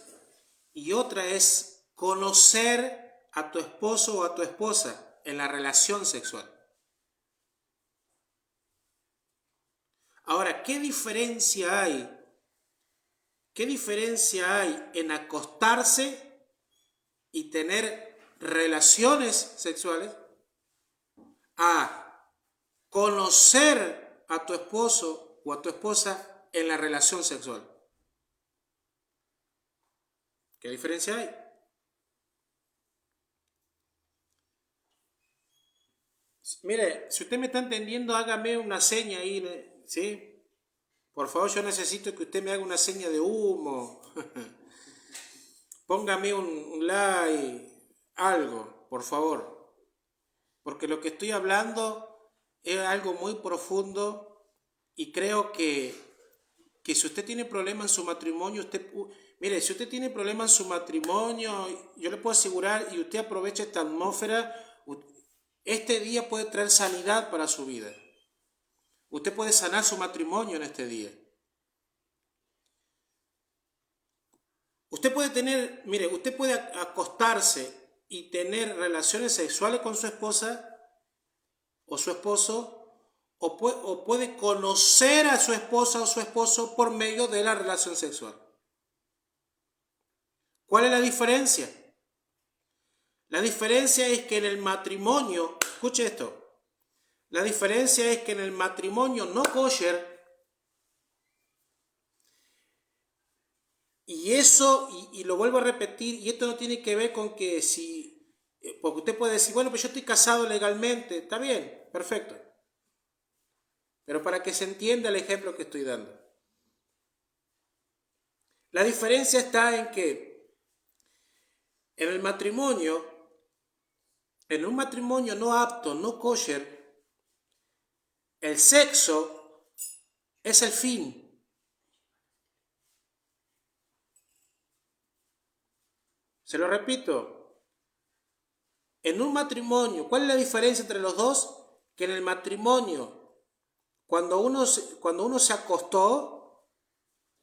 y otra es conocer a tu esposo o a tu esposa en la relación sexual. Ahora, ¿qué diferencia hay? ¿Qué diferencia hay en acostarse y tener relaciones sexuales a conocer a tu esposo o a tu esposa en la relación sexual? ¿Qué diferencia hay? Mire, si usted me está entendiendo, hágame una seña ahí, ¿sí? Por favor, yo necesito que usted me haga una seña de humo. Póngame un like, algo, por favor. Porque lo que estoy hablando es algo muy profundo y creo que si usted tiene problemas en su matrimonio, mire, si usted tiene problemas en su matrimonio, yo le puedo asegurar, y usted aprovecha esta atmósfera, este día puede traer sanidad para su vida. Usted puede sanar su matrimonio en este día. Usted puede tener, mire, usted puede acostarse y tener relaciones sexuales con su esposa o su esposo, o puede conocer a su esposa o su esposo por medio de la relación sexual. ¿Cuál es la diferencia? La diferencia es que en el matrimonio, escuche esto, la diferencia es que en el matrimonio no kosher, y eso, y lo vuelvo a repetir, y esto no tiene que ver con que si, porque usted puede decir, bueno, pues yo estoy casado legalmente, está bien, perfecto. Pero para que se entienda el ejemplo que estoy dando. La diferencia está en que en el matrimonio, en un matrimonio no apto, no kosher, el sexo es el fin. Se lo repito. En un matrimonio, ¿cuál es la diferencia entre los dos? Que en el matrimonio, cuando uno se acostó,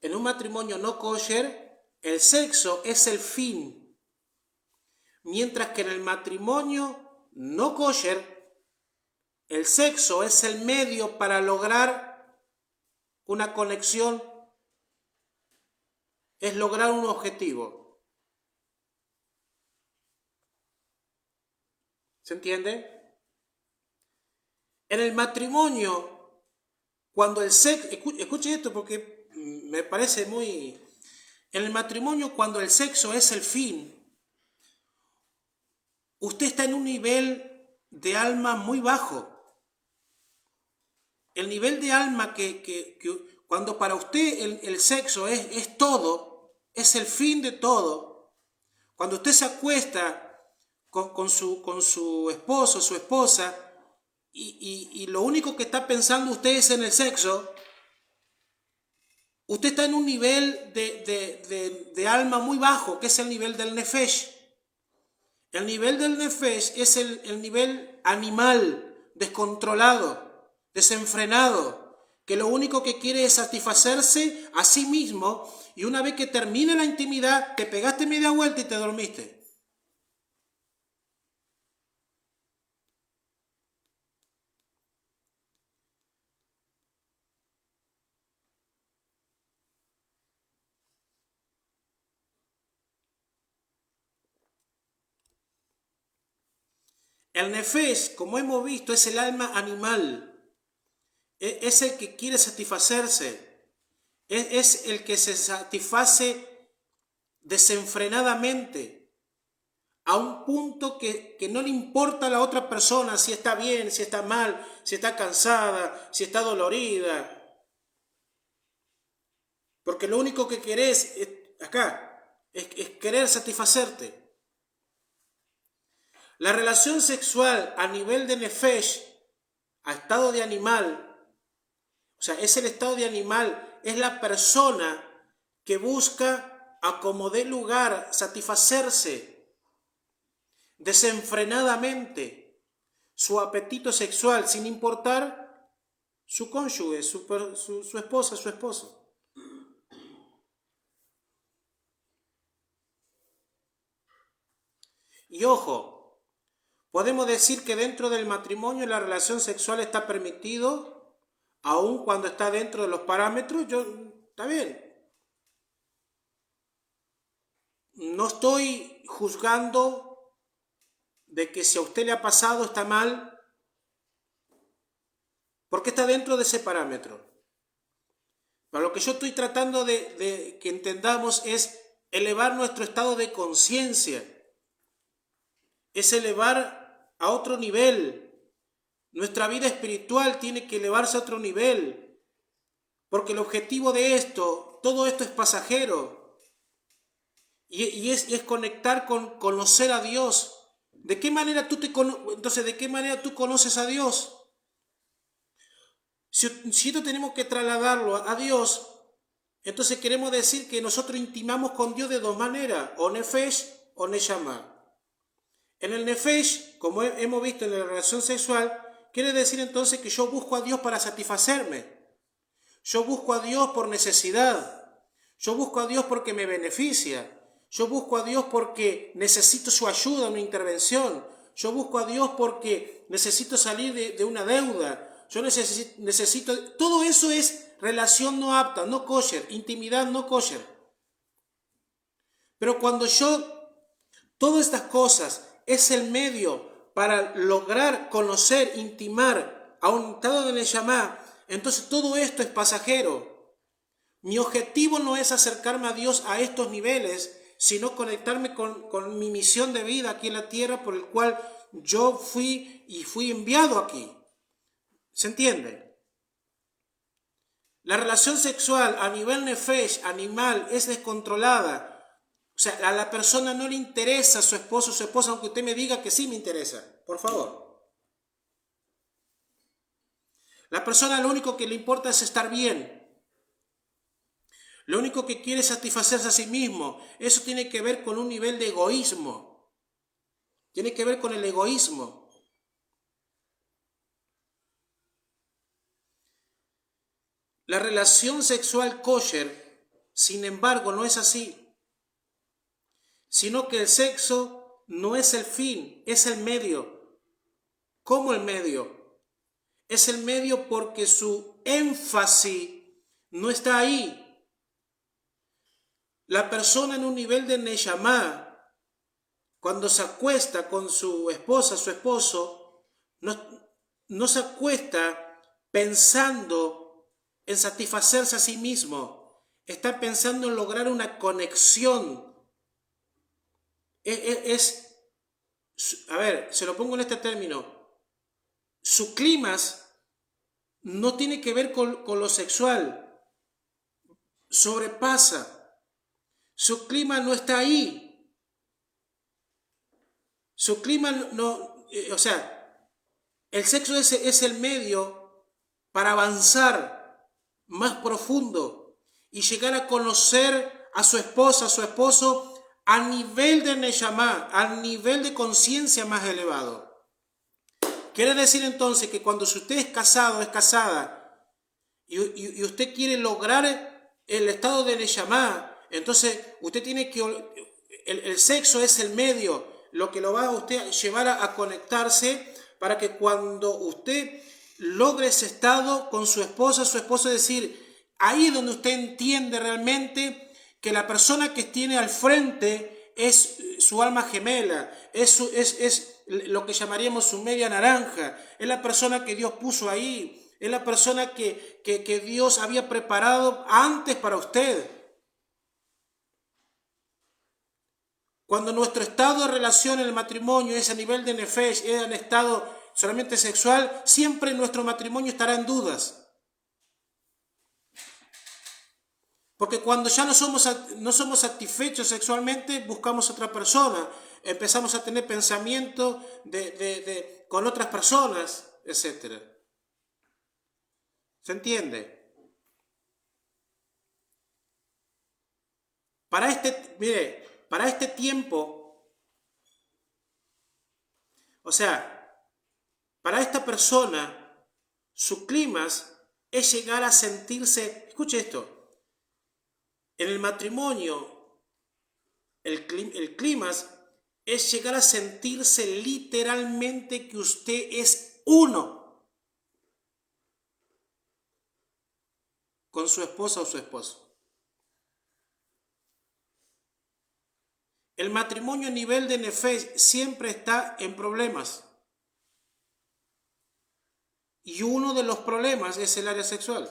en un matrimonio no kosher, el sexo es el fin. Mientras que en el matrimonio no kosher, el sexo es el medio para lograr una conexión, es lograr un objetivo. ¿Se entiende? En el matrimonio, cuando el sexo, escuche esto porque me parece muy... En el matrimonio, cuando el sexo es el fin, usted está en un nivel de alma muy bajo. El nivel de alma que cuando para usted el sexo es todo, es el fin de todo. Cuando usted se acuesta con su esposo, su esposa, y lo único que está pensando usted es en el sexo, usted está en un nivel de alma muy bajo, que es el nivel del nefesh. El nivel del nefesh es el nivel animal, descontrolado, desenfrenado, que lo único que quiere es satisfacerse a sí mismo, y una vez que termine la intimidad, te pegaste media vuelta y te dormiste. El nefesh, como hemos visto, es el alma animal. Es el que quiere satisfacerse. Es el que se satisface desenfrenadamente, a un punto que no le importa a la otra persona si está bien, si está mal, si está cansada, si está dolorida. Porque lo único que querés es querer satisfacerte. La relación sexual a nivel de nefesh, a estado de animal, o sea, es el estado de animal, es la persona que busca a como dé lugar satisfacerse desenfrenadamente, su apetito sexual, sin importar su cónyuge, su esposa, su esposo. Y ojo, podemos decir que dentro del matrimonio la relación sexual está permitido, aun cuando está dentro de los parámetros, está bien. No estoy juzgando de que si a usted le ha pasado está mal, porque está dentro de ese parámetro. Pero lo que yo estoy tratando de que entendamos es elevar nuestro estado de conciencia, es elevar a otro nivel. Nuestra vida espiritual tiene que elevarse a otro nivel, porque el objetivo de todo esto es pasajero. Y es conectar con conocer a Dios. ¿De qué manera entonces, ¿de qué manera tú conoces a Dios? Si esto tenemos que trasladarlo a Dios, entonces queremos decir que nosotros intimamos con Dios de dos maneras, o nefesh o neshama. En el nefesh, como hemos visto en la relación sexual, quiere decir entonces que yo busco a Dios para satisfacerme. Yo busco a Dios por necesidad. Yo busco a Dios porque me beneficia. Yo busco a Dios porque necesito su ayuda, una intervención. Yo busco a Dios porque necesito salir de una deuda. Yo necesito... Todo eso es relación no apta, no kosher, intimidad no kosher. Pero cuando todas estas cosas es el medio para lograr conocer, intimar a un estado de Neshama, entonces todo esto es pasajero. Mi objetivo no es acercarme a Dios a estos niveles, sino conectarme con mi misión de vida aquí en la tierra por el cual yo fui enviado aquí. ¿Se entiende? La relación sexual a nivel nefesh, animal, es descontrolada. O sea, a la persona no le interesa su esposo o su esposa, aunque usted me diga que sí me interesa. Por favor. La persona lo único que le importa es estar bien. Lo único que quiere es satisfacerse a sí mismo. Eso tiene que ver con un nivel de egoísmo. Tiene que ver con el egoísmo. La relación sexual kosher, sin embargo, no es así. Sino que el sexo no es el fin, es el medio. ¿Cómo el medio? Es el medio porque su énfasis no está ahí. La persona en un nivel de neshama, cuando se acuesta con su esposa, su esposo, no se acuesta pensando en satisfacerse a sí mismo. Está pensando en lograr una conexión. A ver, se lo pongo en este término. Su clímax no tiene que ver con lo sexual. Sobrepasa. Su clima no está ahí. Su clima no, o sea, el sexo es el medio para avanzar más profundo y llegar a conocer a su esposa, a su esposo, a nivel de neshama, al nivel de conciencia más elevado. Quiere decir entonces que cuando usted es casado, es casada, y usted quiere lograr el estado de neshama, entonces usted tiene que... El sexo es el medio, lo que lo va a usted llevar a conectarse para que cuando usted logre ese estado con su esposo, es decir, ahí es donde usted entiende realmente que la persona que tiene al frente es su alma gemela, es lo que llamaríamos su media naranja, es la persona que Dios puso ahí, es la persona que Dios había preparado antes para usted. Cuando nuestro estado de relación en el matrimonio es a nivel de nefesh, es en estado solamente sexual, siempre nuestro matrimonio estará en dudas. Porque cuando ya no somos satisfechos sexualmente, buscamos otra persona, empezamos a tener pensamientos con otras personas, etc. ¿Se entiende? Para este tiempo, o sea, Para esta persona, su clímax es llegar a sentirse, escuche esto, en el matrimonio, el clímax es llegar a sentirse literalmente que usted es uno con su esposa o su esposo. El matrimonio a nivel de nefesh siempre está en problemas. Y uno de los problemas es el área sexual.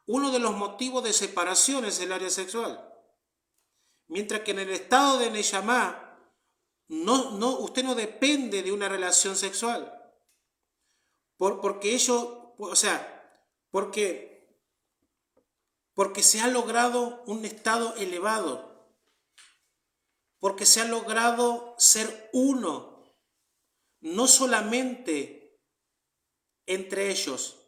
Uno de los motivos de separación es el área sexual. Mientras que en el estado de Neyamá, usted no depende de una relación sexual. Porque se ha logrado un estado elevado. Porque se ha logrado ser uno. No solamente entre ellos,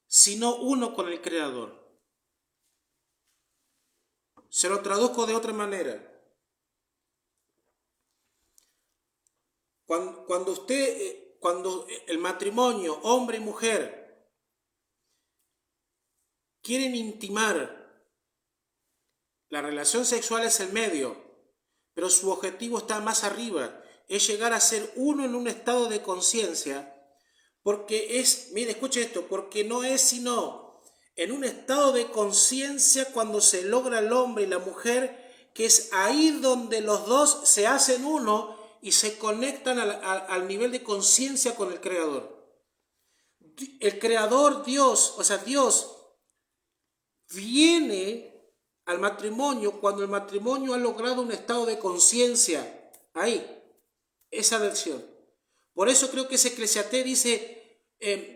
sino uno con el Creador. Se lo traduzco de otra manera. Cuando el matrimonio, hombre y mujer, quieren intimar, la relación sexual es el medio, pero su objetivo está más arriba, es llegar a ser uno en un estado de conciencia, porque mire, escuche esto, porque no es sino en un estado de conciencia cuando se logra el hombre y la mujer, que es ahí donde los dos se hacen uno y se conectan al nivel de conciencia con el Creador. El Creador, Dios viene al matrimonio cuando el matrimonio ha logrado un estado de conciencia. Ahí, esa versión. Por eso creo que ese Eclesiastés dice,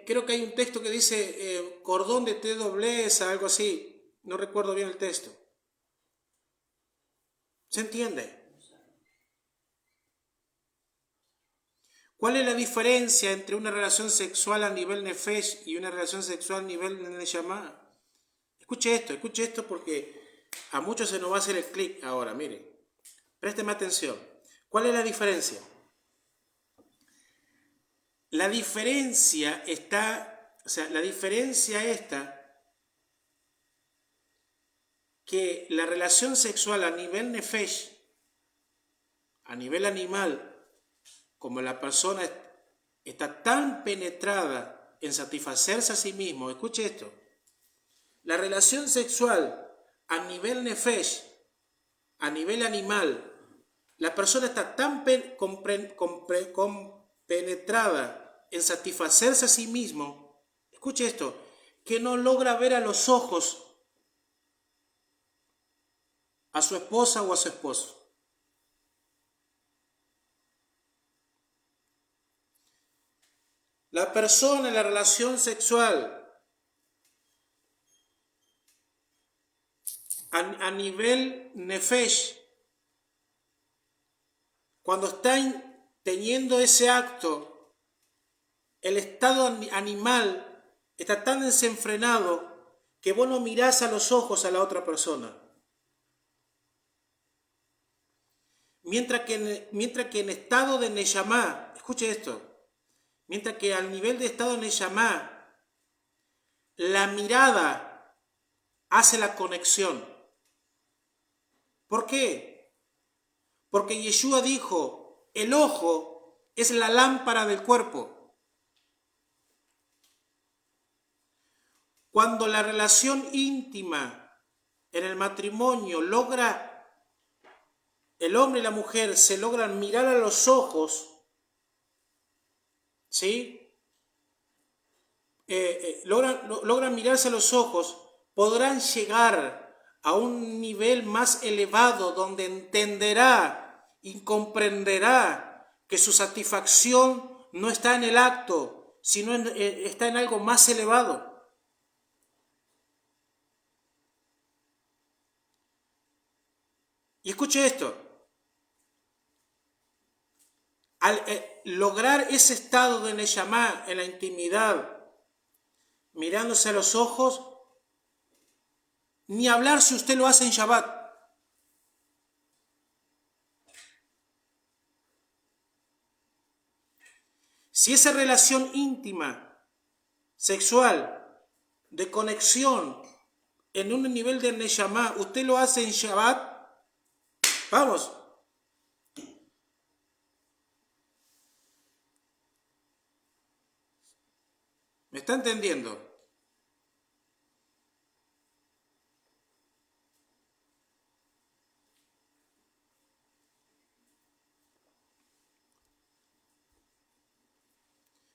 creo que hay un texto que dice cordón de té dobleza, algo así. No recuerdo bien el texto. ¿Se entiende? ¿Cuál es la diferencia entre una relación sexual a nivel nefesh y una relación sexual a nivel neshama? Escuche esto porque a muchos se nos va a hacer el clic ahora, mire. Présteme atención. ¿Cuál es la diferencia? La diferencia está que la relación sexual a nivel nefesh, a nivel animal, como la persona está tan penetrada en satisfacerse a sí mismo, escuche esto, la relación sexual a nivel nefesh, a nivel animal, la persona está tan penetrada en satisfacerse a sí mismo, escuche esto, que no logra ver a los ojos a su esposa o a su esposo. La persona en la relación sexual a nivel nefesh, cuando está teniendo ese acto, el estado animal está tan desenfrenado que vos no mirás a los ojos a la otra persona. Mientras que en estado de neyamá, escuche esto, mientras que al nivel de estado de neyamá, la mirada hace la conexión. ¿Por qué? Porque Yeshua dijo, el ojo es la lámpara del cuerpo. Cuando la relación íntima en el matrimonio el hombre y la mujer se logran mirar a los ojos, ¿sí? Logran mirarse a los ojos, podrán llegar a un nivel más elevado donde entenderá y comprenderá que su satisfacción no está en el acto, sino está en algo más elevado. Y escuche esto, al lograr ese estado de neyamá en la intimidad, mirándose a los ojos, ni hablar si usted lo hace en Shabbat. Si esa relación íntima, sexual, de conexión, en un nivel de Neshama, usted lo hace en Shabbat, vamos. ¿Me está entendiendo?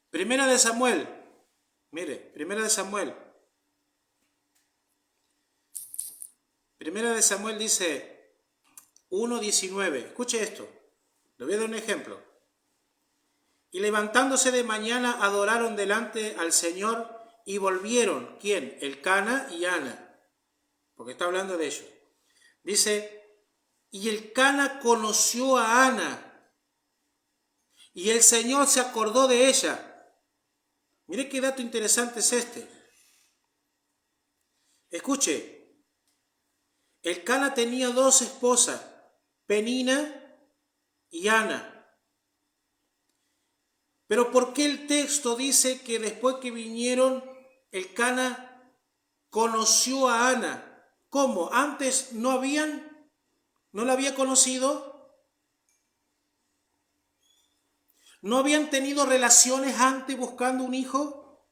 Primera de Samuel. Mire, Primera de Samuel. Primera de Samuel dice 1:19. Escuche esto. Le voy a dar un ejemplo. Y levantándose de mañana adoraron delante al Señor y volvieron. ¿Quién? Elcana y Ana. Porque está hablando de ellos. Dice, y Elcana conoció a Ana y el Señor se acordó de ella. Mire qué dato interesante es este. Escuche, Elcana tenía dos esposas, Penina y Ana. Pero ¿por qué el texto dice que después que vinieron, Elcana conoció a Ana? ¿Cómo? ¿Antes no la había conocido? ¿No habían tenido relaciones antes buscando un hijo?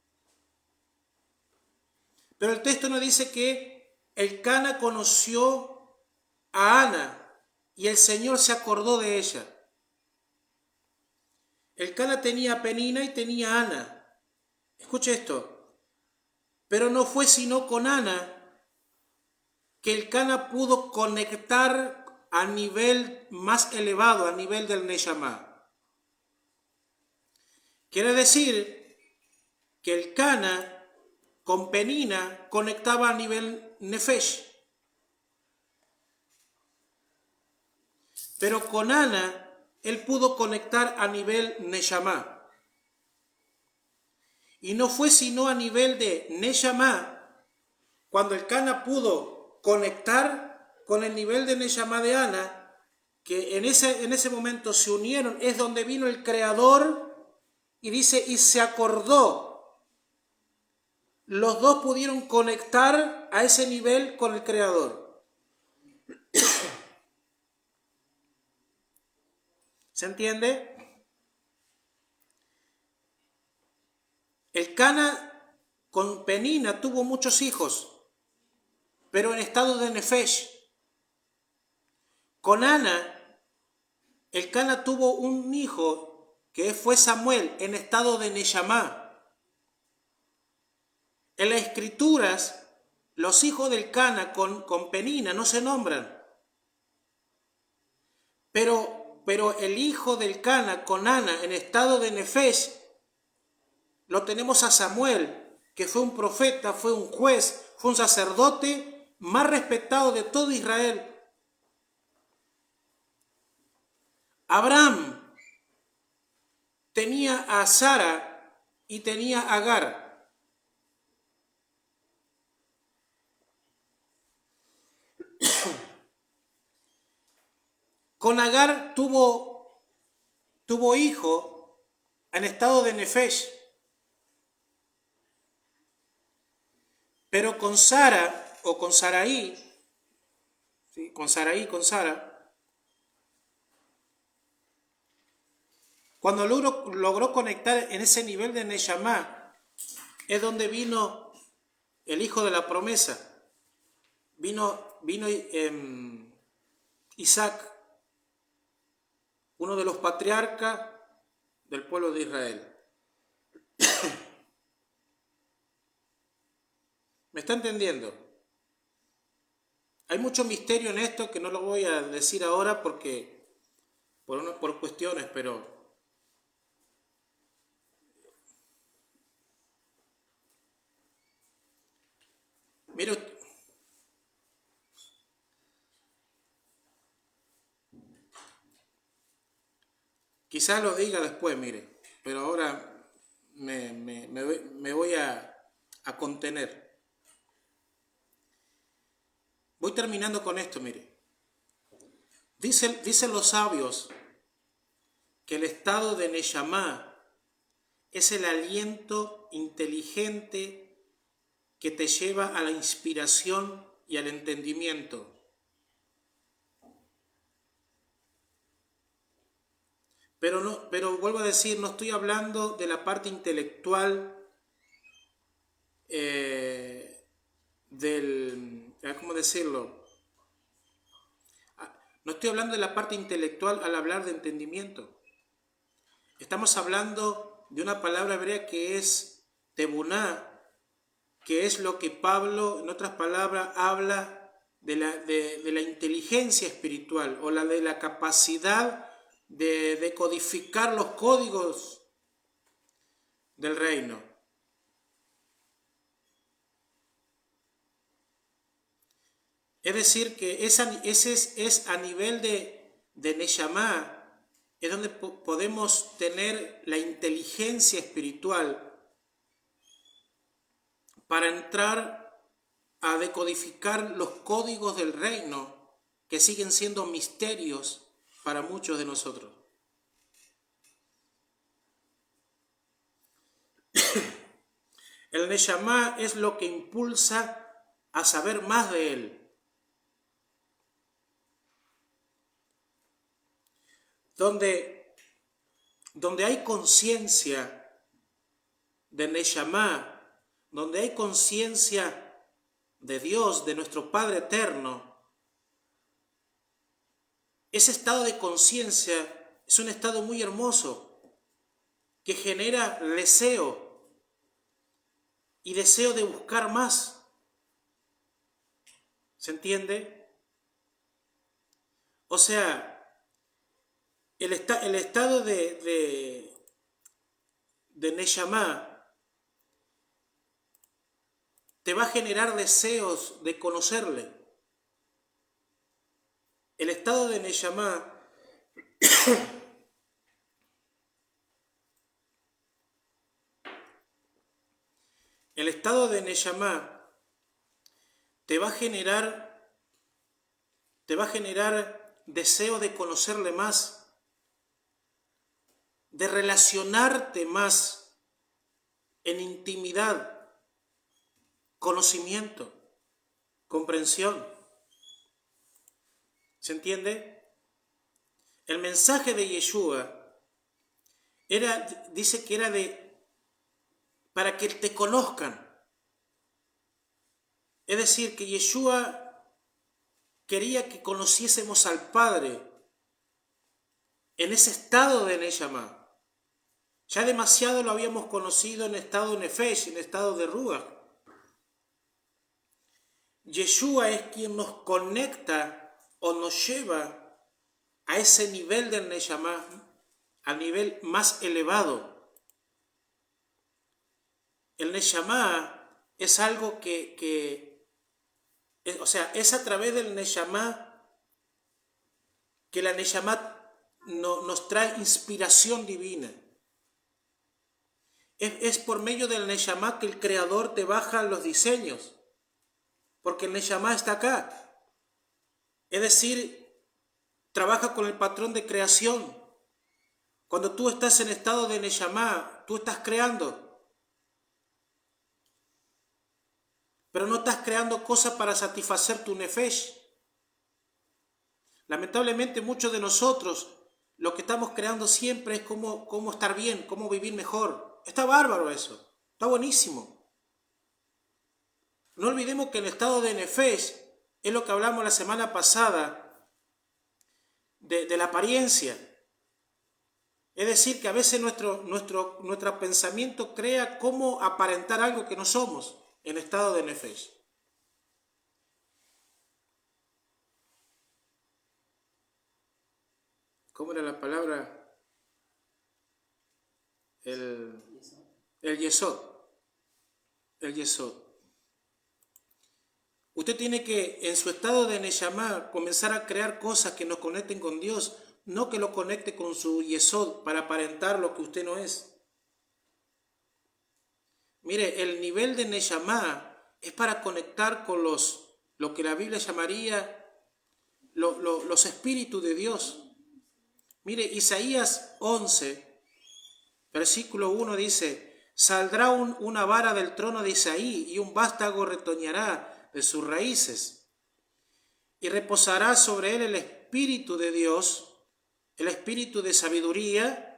Pero el texto nos dice que Elcana conoció a Ana y el Señor se acordó de ella. Elcana tenía a Penina y tenía a Ana. Escuche esto. Pero no fue sino con Ana que Elcana pudo conectar a nivel más elevado, a nivel del Neshama. Quiere decir que Elcana con Penina conectaba a nivel Nefesh. Pero con Ana él pudo conectar a nivel Neshama. Y no fue sino a nivel de Neshama, cuando Elcana pudo conectar con el nivel de Neshama de Ana, que en ese momento se unieron, es donde vino el Creador y dice, y se acordó. Los dos pudieron conectar a ese nivel con el Creador. ¿Se entiende? Elcana con Penina tuvo muchos hijos, pero en estado de Nefesh. Con Ana, Elcana tuvo un hijo que fue Samuel en estado de Neshama. En las escrituras, los hijos de Elcana con Penina no se nombran. Pero el hijo de Elcana con Ana en estado de Nefesh, lo tenemos a Samuel, que fue un profeta, fue un juez, fue un sacerdote más respetado de todo Israel. Abraham tenía a Sara y tenía a Agar. Con Agar tuvo hijo en estado de Nefesh. Pero con Sara, o con Saraí, ¿sí? con Sara, cuando logró conectar en ese nivel de Neshama, es donde vino el hijo de la promesa. Vino Isaac, uno de los patriarcas del pueblo de Israel. ¿Me está entendiendo? Hay mucho misterio en esto que no lo voy a decir ahora porque por cuestiones, pero mire, quizás lo diga después, mire, pero ahora me voy a contener. Voy terminando con esto, mire. Dicen los sabios que el estado de Neshama es el aliento inteligente que te lleva a la inspiración y al entendimiento. Pero vuelvo a decir, no estoy hablando de la parte intelectual ¿cómo decirlo? No estoy hablando de la parte intelectual al hablar de entendimiento. Estamos hablando de una palabra hebrea que es tebuná, que es lo que Pablo, en otras palabras, habla de la inteligencia espiritual o de la capacidad de decodificar los códigos del reino. Es decir, que ese es a nivel de Neshama, es donde podemos tener la inteligencia espiritual para entrar a decodificar los códigos del reino que siguen siendo misterios para muchos de nosotros. El Neshama es lo que impulsa a saber más de él. Donde hay conciencia de Neshama, donde hay conciencia de Dios, de nuestro Padre eterno, ese estado de conciencia es un estado muy hermoso que genera deseo y deseo de buscar más. ¿Se entiende? O sea, el estado de Neshama te va a generar deseos de conocerle. El estado de Neshama el estado de Neshama te va a generar deseo de conocerle más, de relacionarte más en intimidad, conocimiento, comprensión. ¿Se entiende? El mensaje de Yeshua dice que era para que te conozcan. Es decir, que Yeshua quería que conociésemos al Padre en ese estado de Neshama. Ya demasiado lo habíamos conocido en estado Nefesh, en estado de Ruach. Yeshua es quien nos conecta o nos lleva a ese nivel del Neshama, al nivel más elevado. El Neshama es algo es a través del Neshama que la Neshama nos trae inspiración divina. Es por medio del Neshama que el Creador te baja los diseños, porque el Neshama está acá. Es decir, trabaja con el patrón de creación. Cuando tú estás en estado de Neshama, tú estás creando. Pero no estás creando cosas para satisfacer tu Nefesh. Lamentablemente muchos de nosotros lo que estamos creando siempre es cómo estar bien, cómo vivir mejor. Está bárbaro eso, está buenísimo. No olvidemos que el estado de Nefesh es lo que hablamos la semana pasada de la apariencia. Es decir, que a veces nuestro pensamiento crea cómo aparentar algo que no somos en estado de Nefesh. ¿Cómo era la palabra? El yesod. El yesod. Usted tiene que, en su estado de Neshama, comenzar a crear cosas que nos conecten con Dios, no que lo conecte con su yesod para aparentar lo que usted no es. Mire, el nivel de Neshama es para conectar con lo que la Biblia llamaría los espíritus de Dios. Mire, Isaías 11, Versículo 1 dice, saldrá una vara del trono de Isaí y un vástago retoñará de sus raíces. Y reposará sobre él el Espíritu de Dios, el Espíritu de sabiduría,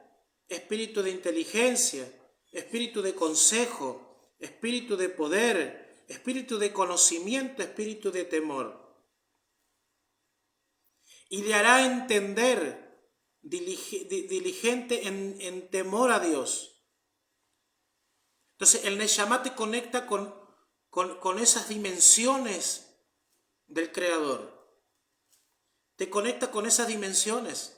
Espíritu de inteligencia, Espíritu de consejo, Espíritu de poder, Espíritu de conocimiento, Espíritu de temor. Y le hará entender diligente en temor a Dios. Entonces el Neshama te conecta con esas dimensiones del Creador. Te conecta con esas dimensiones,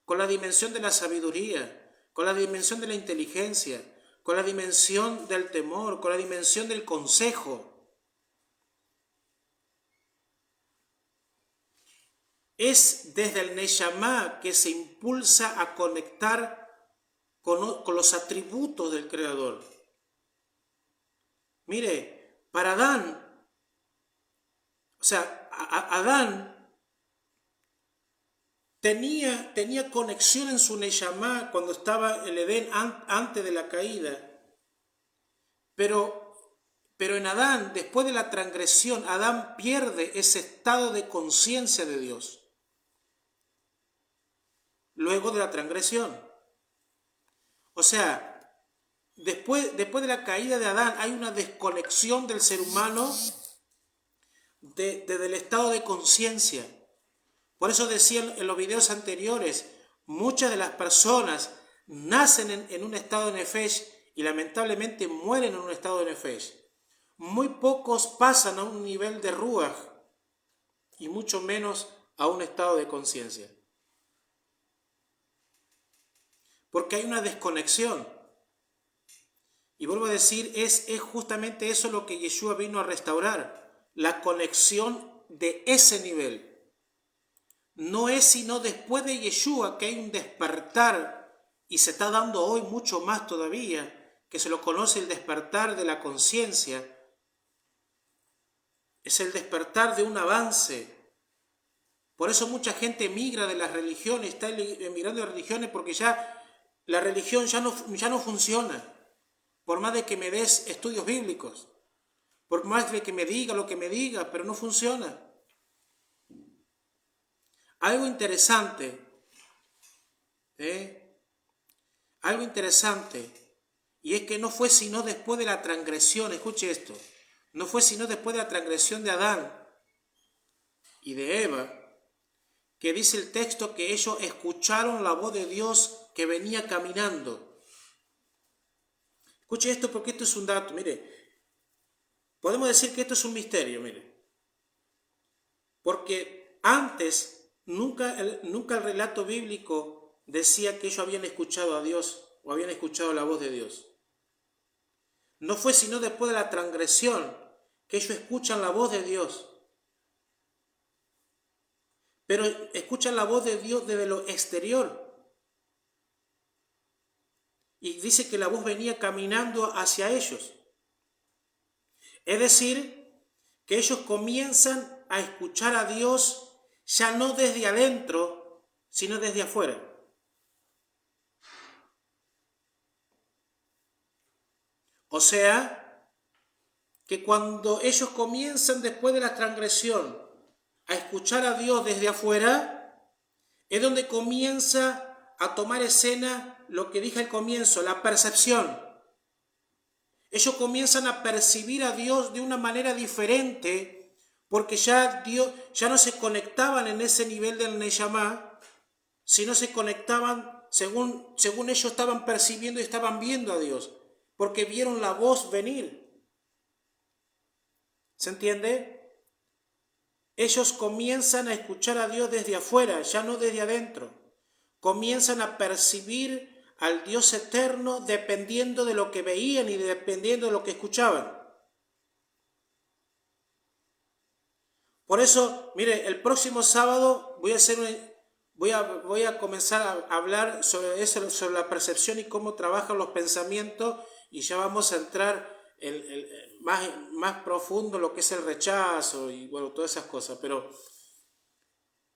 con la dimensión de la sabiduría, con la dimensión de la inteligencia, con la dimensión del temor, con la dimensión del consejo. Es desde el Neshama que se impulsa a conectar con los atributos del Creador. Mire, para Adán, Adán tenía conexión en su Neshama cuando estaba en el Edén antes de la caída. Pero en Adán, después de la transgresión, Adán pierde ese estado de conciencia de Dios. Luego de la transgresión. O sea, después de la caída de Adán hay una desconexión del ser humano del estado de conciencia. Por eso decía en los videos anteriores, muchas de las personas nacen en un estado de nefesh y lamentablemente mueren en un estado de nefesh. Muy pocos pasan a un nivel de ruach y mucho menos a un estado de conciencia. Porque hay una desconexión. Y vuelvo a decir, es justamente eso lo que Yeshua vino a restaurar, la conexión de ese nivel. No es sino después de Yeshua que hay un despertar, y se está dando hoy mucho más todavía, que se lo conoce el despertar de la conciencia. Es el despertar de un avance. Por eso mucha gente emigra de las religiones, está emigrando de religiones porque ya la religión ya no funciona. Por más de que me des estudios bíblicos, por más de que me diga lo que me diga, pero no funciona. Algo interesante, y es que no fue sino después de la transgresión, escuche esto, no fue sino después de la transgresión de Adán y de Eva, que dice el texto que ellos escucharon la voz de Dios que venía caminando. Escuche esto porque esto es un dato, mire. Podemos decir que esto es un misterio, mire. Porque antes, nunca el relato bíblico decía que ellos habían escuchado a Dios o habían escuchado la voz de Dios. No fue sino después de la transgresión que ellos escuchan la voz de Dios. Pero escuchan la voz de Dios desde lo exterior. Y dice que la voz venía caminando hacia ellos. Es decir, que ellos comienzan a escuchar a Dios ya no desde adentro, sino desde afuera. O sea, que cuando ellos comienzan después de la transgresión a escuchar a Dios desde afuera, es donde comienza a tomar escena lo que dije al comienzo, la percepción. Ellos comienzan a percibir a Dios de una manera diferente, porque ya no se conectaban en ese nivel del Neshama, sino se conectaban según ellos estaban percibiendo y estaban viendo a Dios, porque vieron la voz venir. ¿Se entiende? Ellos comienzan a escuchar a Dios desde afuera, ya no desde adentro. Comienzan a percibir al Dios eterno dependiendo de lo que veían y dependiendo de lo que escuchaban. Por eso, mire, el próximo sábado voy a comenzar a hablar sobre eso, sobre la percepción y cómo trabajan los pensamientos, y ya vamos a entrar más profundo lo que es el rechazo y bueno, todas esas cosas. Pero,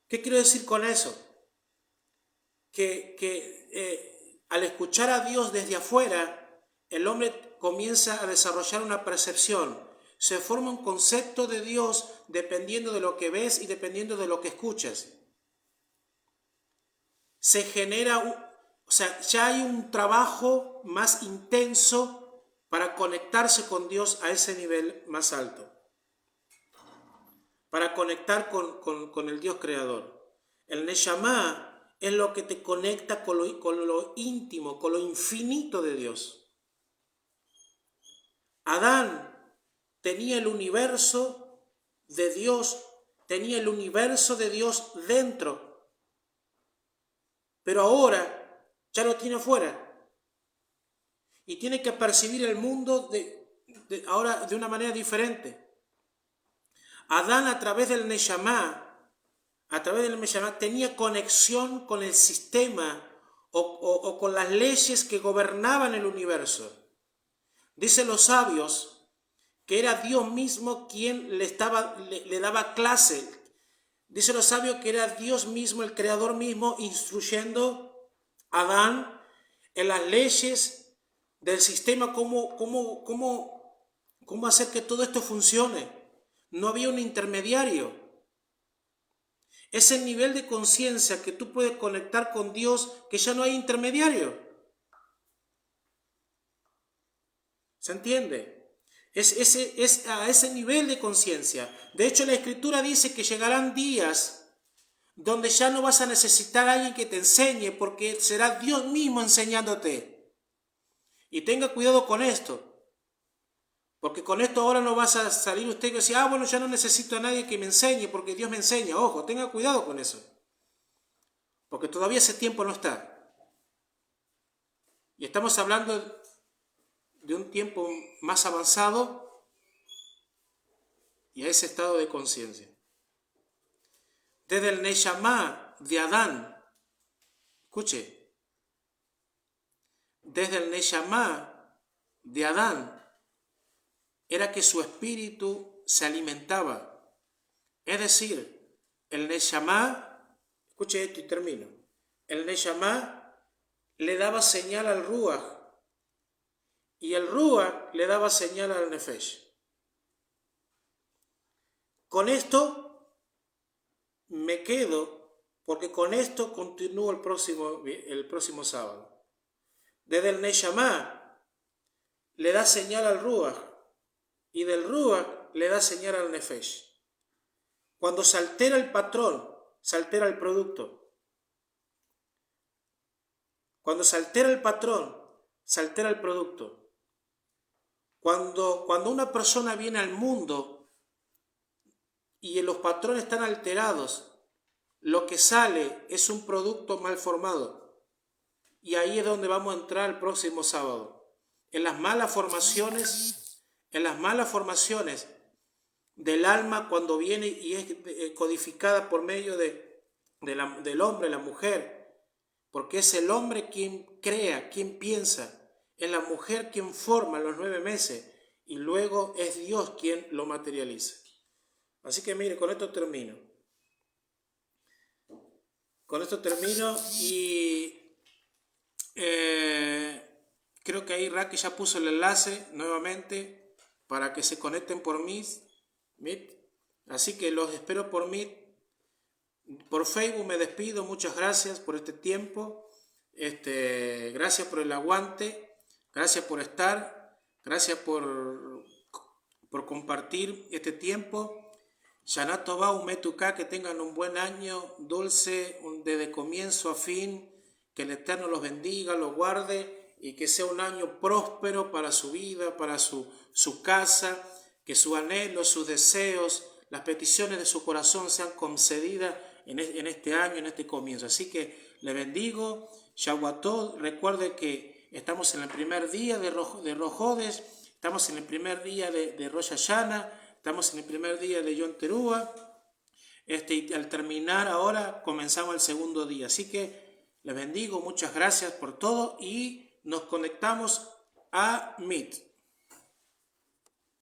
¿qué quiero decir con eso? Que al escuchar a Dios desde afuera, el hombre comienza a desarrollar una percepción. Se forma un concepto de Dios dependiendo de lo que ves y dependiendo de lo que escuchas. Se genera, ya hay un trabajo más intenso para conectarse con Dios a ese nivel más alto. Para conectar con el Dios creador. El Neshama es lo que te conecta con lo íntimo, con lo infinito de Dios. Adán tenía el universo de Dios, dentro, pero ahora ya lo tiene afuera y tiene que percibir el mundo ahora de una manera diferente. Adán a través del Neshama tenía conexión con el sistema o con las leyes que gobernaban el universo. Dicen los sabios que era Dios mismo quien le daba clase. Dicen los sabios que era Dios mismo, el Creador mismo, instruyendo a Adán en las leyes del sistema, cómo hacer que todo esto funcione. No había un intermediario. Es el nivel de conciencia que tú puedes conectar con Dios, que ya no hay intermediario. ¿Se entiende? Es a ese nivel de conciencia. De hecho, la Escritura dice que llegarán días donde ya no vas a necesitar a alguien que te enseñe, porque será Dios mismo enseñándote. Y tenga cuidado con esto. Porque con esto ahora no vas a salir usted y decir, bueno, ya no necesito a nadie que me enseñe porque Dios me enseña. Ojo, tenga cuidado con eso. Porque todavía ese tiempo no está. Y estamos hablando de un tiempo más avanzado y a ese estado de conciencia. Desde el Neshama de Adán, escuche, desde el Neshama de Adán, era que su espíritu se alimentaba. Es decir, el Neshama, escuche esto y termino, el Neshama le daba señal al Ruach y el Ruach le daba señal al Nefesh. Con esto me quedo, porque con esto continúo el próximo sábado. Desde el Neshama le da señal al Ruach y del Ruach le da señal al Nefesh. Cuando se altera el patrón, se altera el producto. Cuando se altera el patrón, se altera el producto. Cuando una persona viene al mundo y los patrones están alterados, lo que sale es un producto mal formado. Y ahí es donde vamos a entrar el próximo sábado. En las malas formaciones del alma, cuando viene y es codificada por medio del hombre, la mujer, porque es el hombre quien crea, quien piensa, es la mujer quien forma los 9 meses y luego es Dios quien lo materializa. Así que mire, con esto termino y creo que ahí Raquel ya puso el enlace nuevamente para que se conecten por Meet. Así que los espero por Meet. Por Facebook me despido. Muchas gracias por este tiempo. Gracias por el aguante. Gracias por estar. Gracias por compartir este tiempo. Shana Tova Umetuká, que tengan un buen año dulce desde comienzo a fin. Que el Eterno los bendiga, los guarde y que sea un año próspero para su vida, para su casa. Que sus anhelos, sus deseos, las peticiones de su corazón sean concedidas en este año, en este comienzo. Así que le bendigo. Shavuot. Recuerde que estamos en el primer día de Rosh Hodesh, estamos en el primer día de Rosh Hashanah, estamos en el primer día de Yom Teruah. Y al terminar ahora comenzamos el segundo día. Así que les bendigo, muchas gracias por todo y nos conectamos a Meet.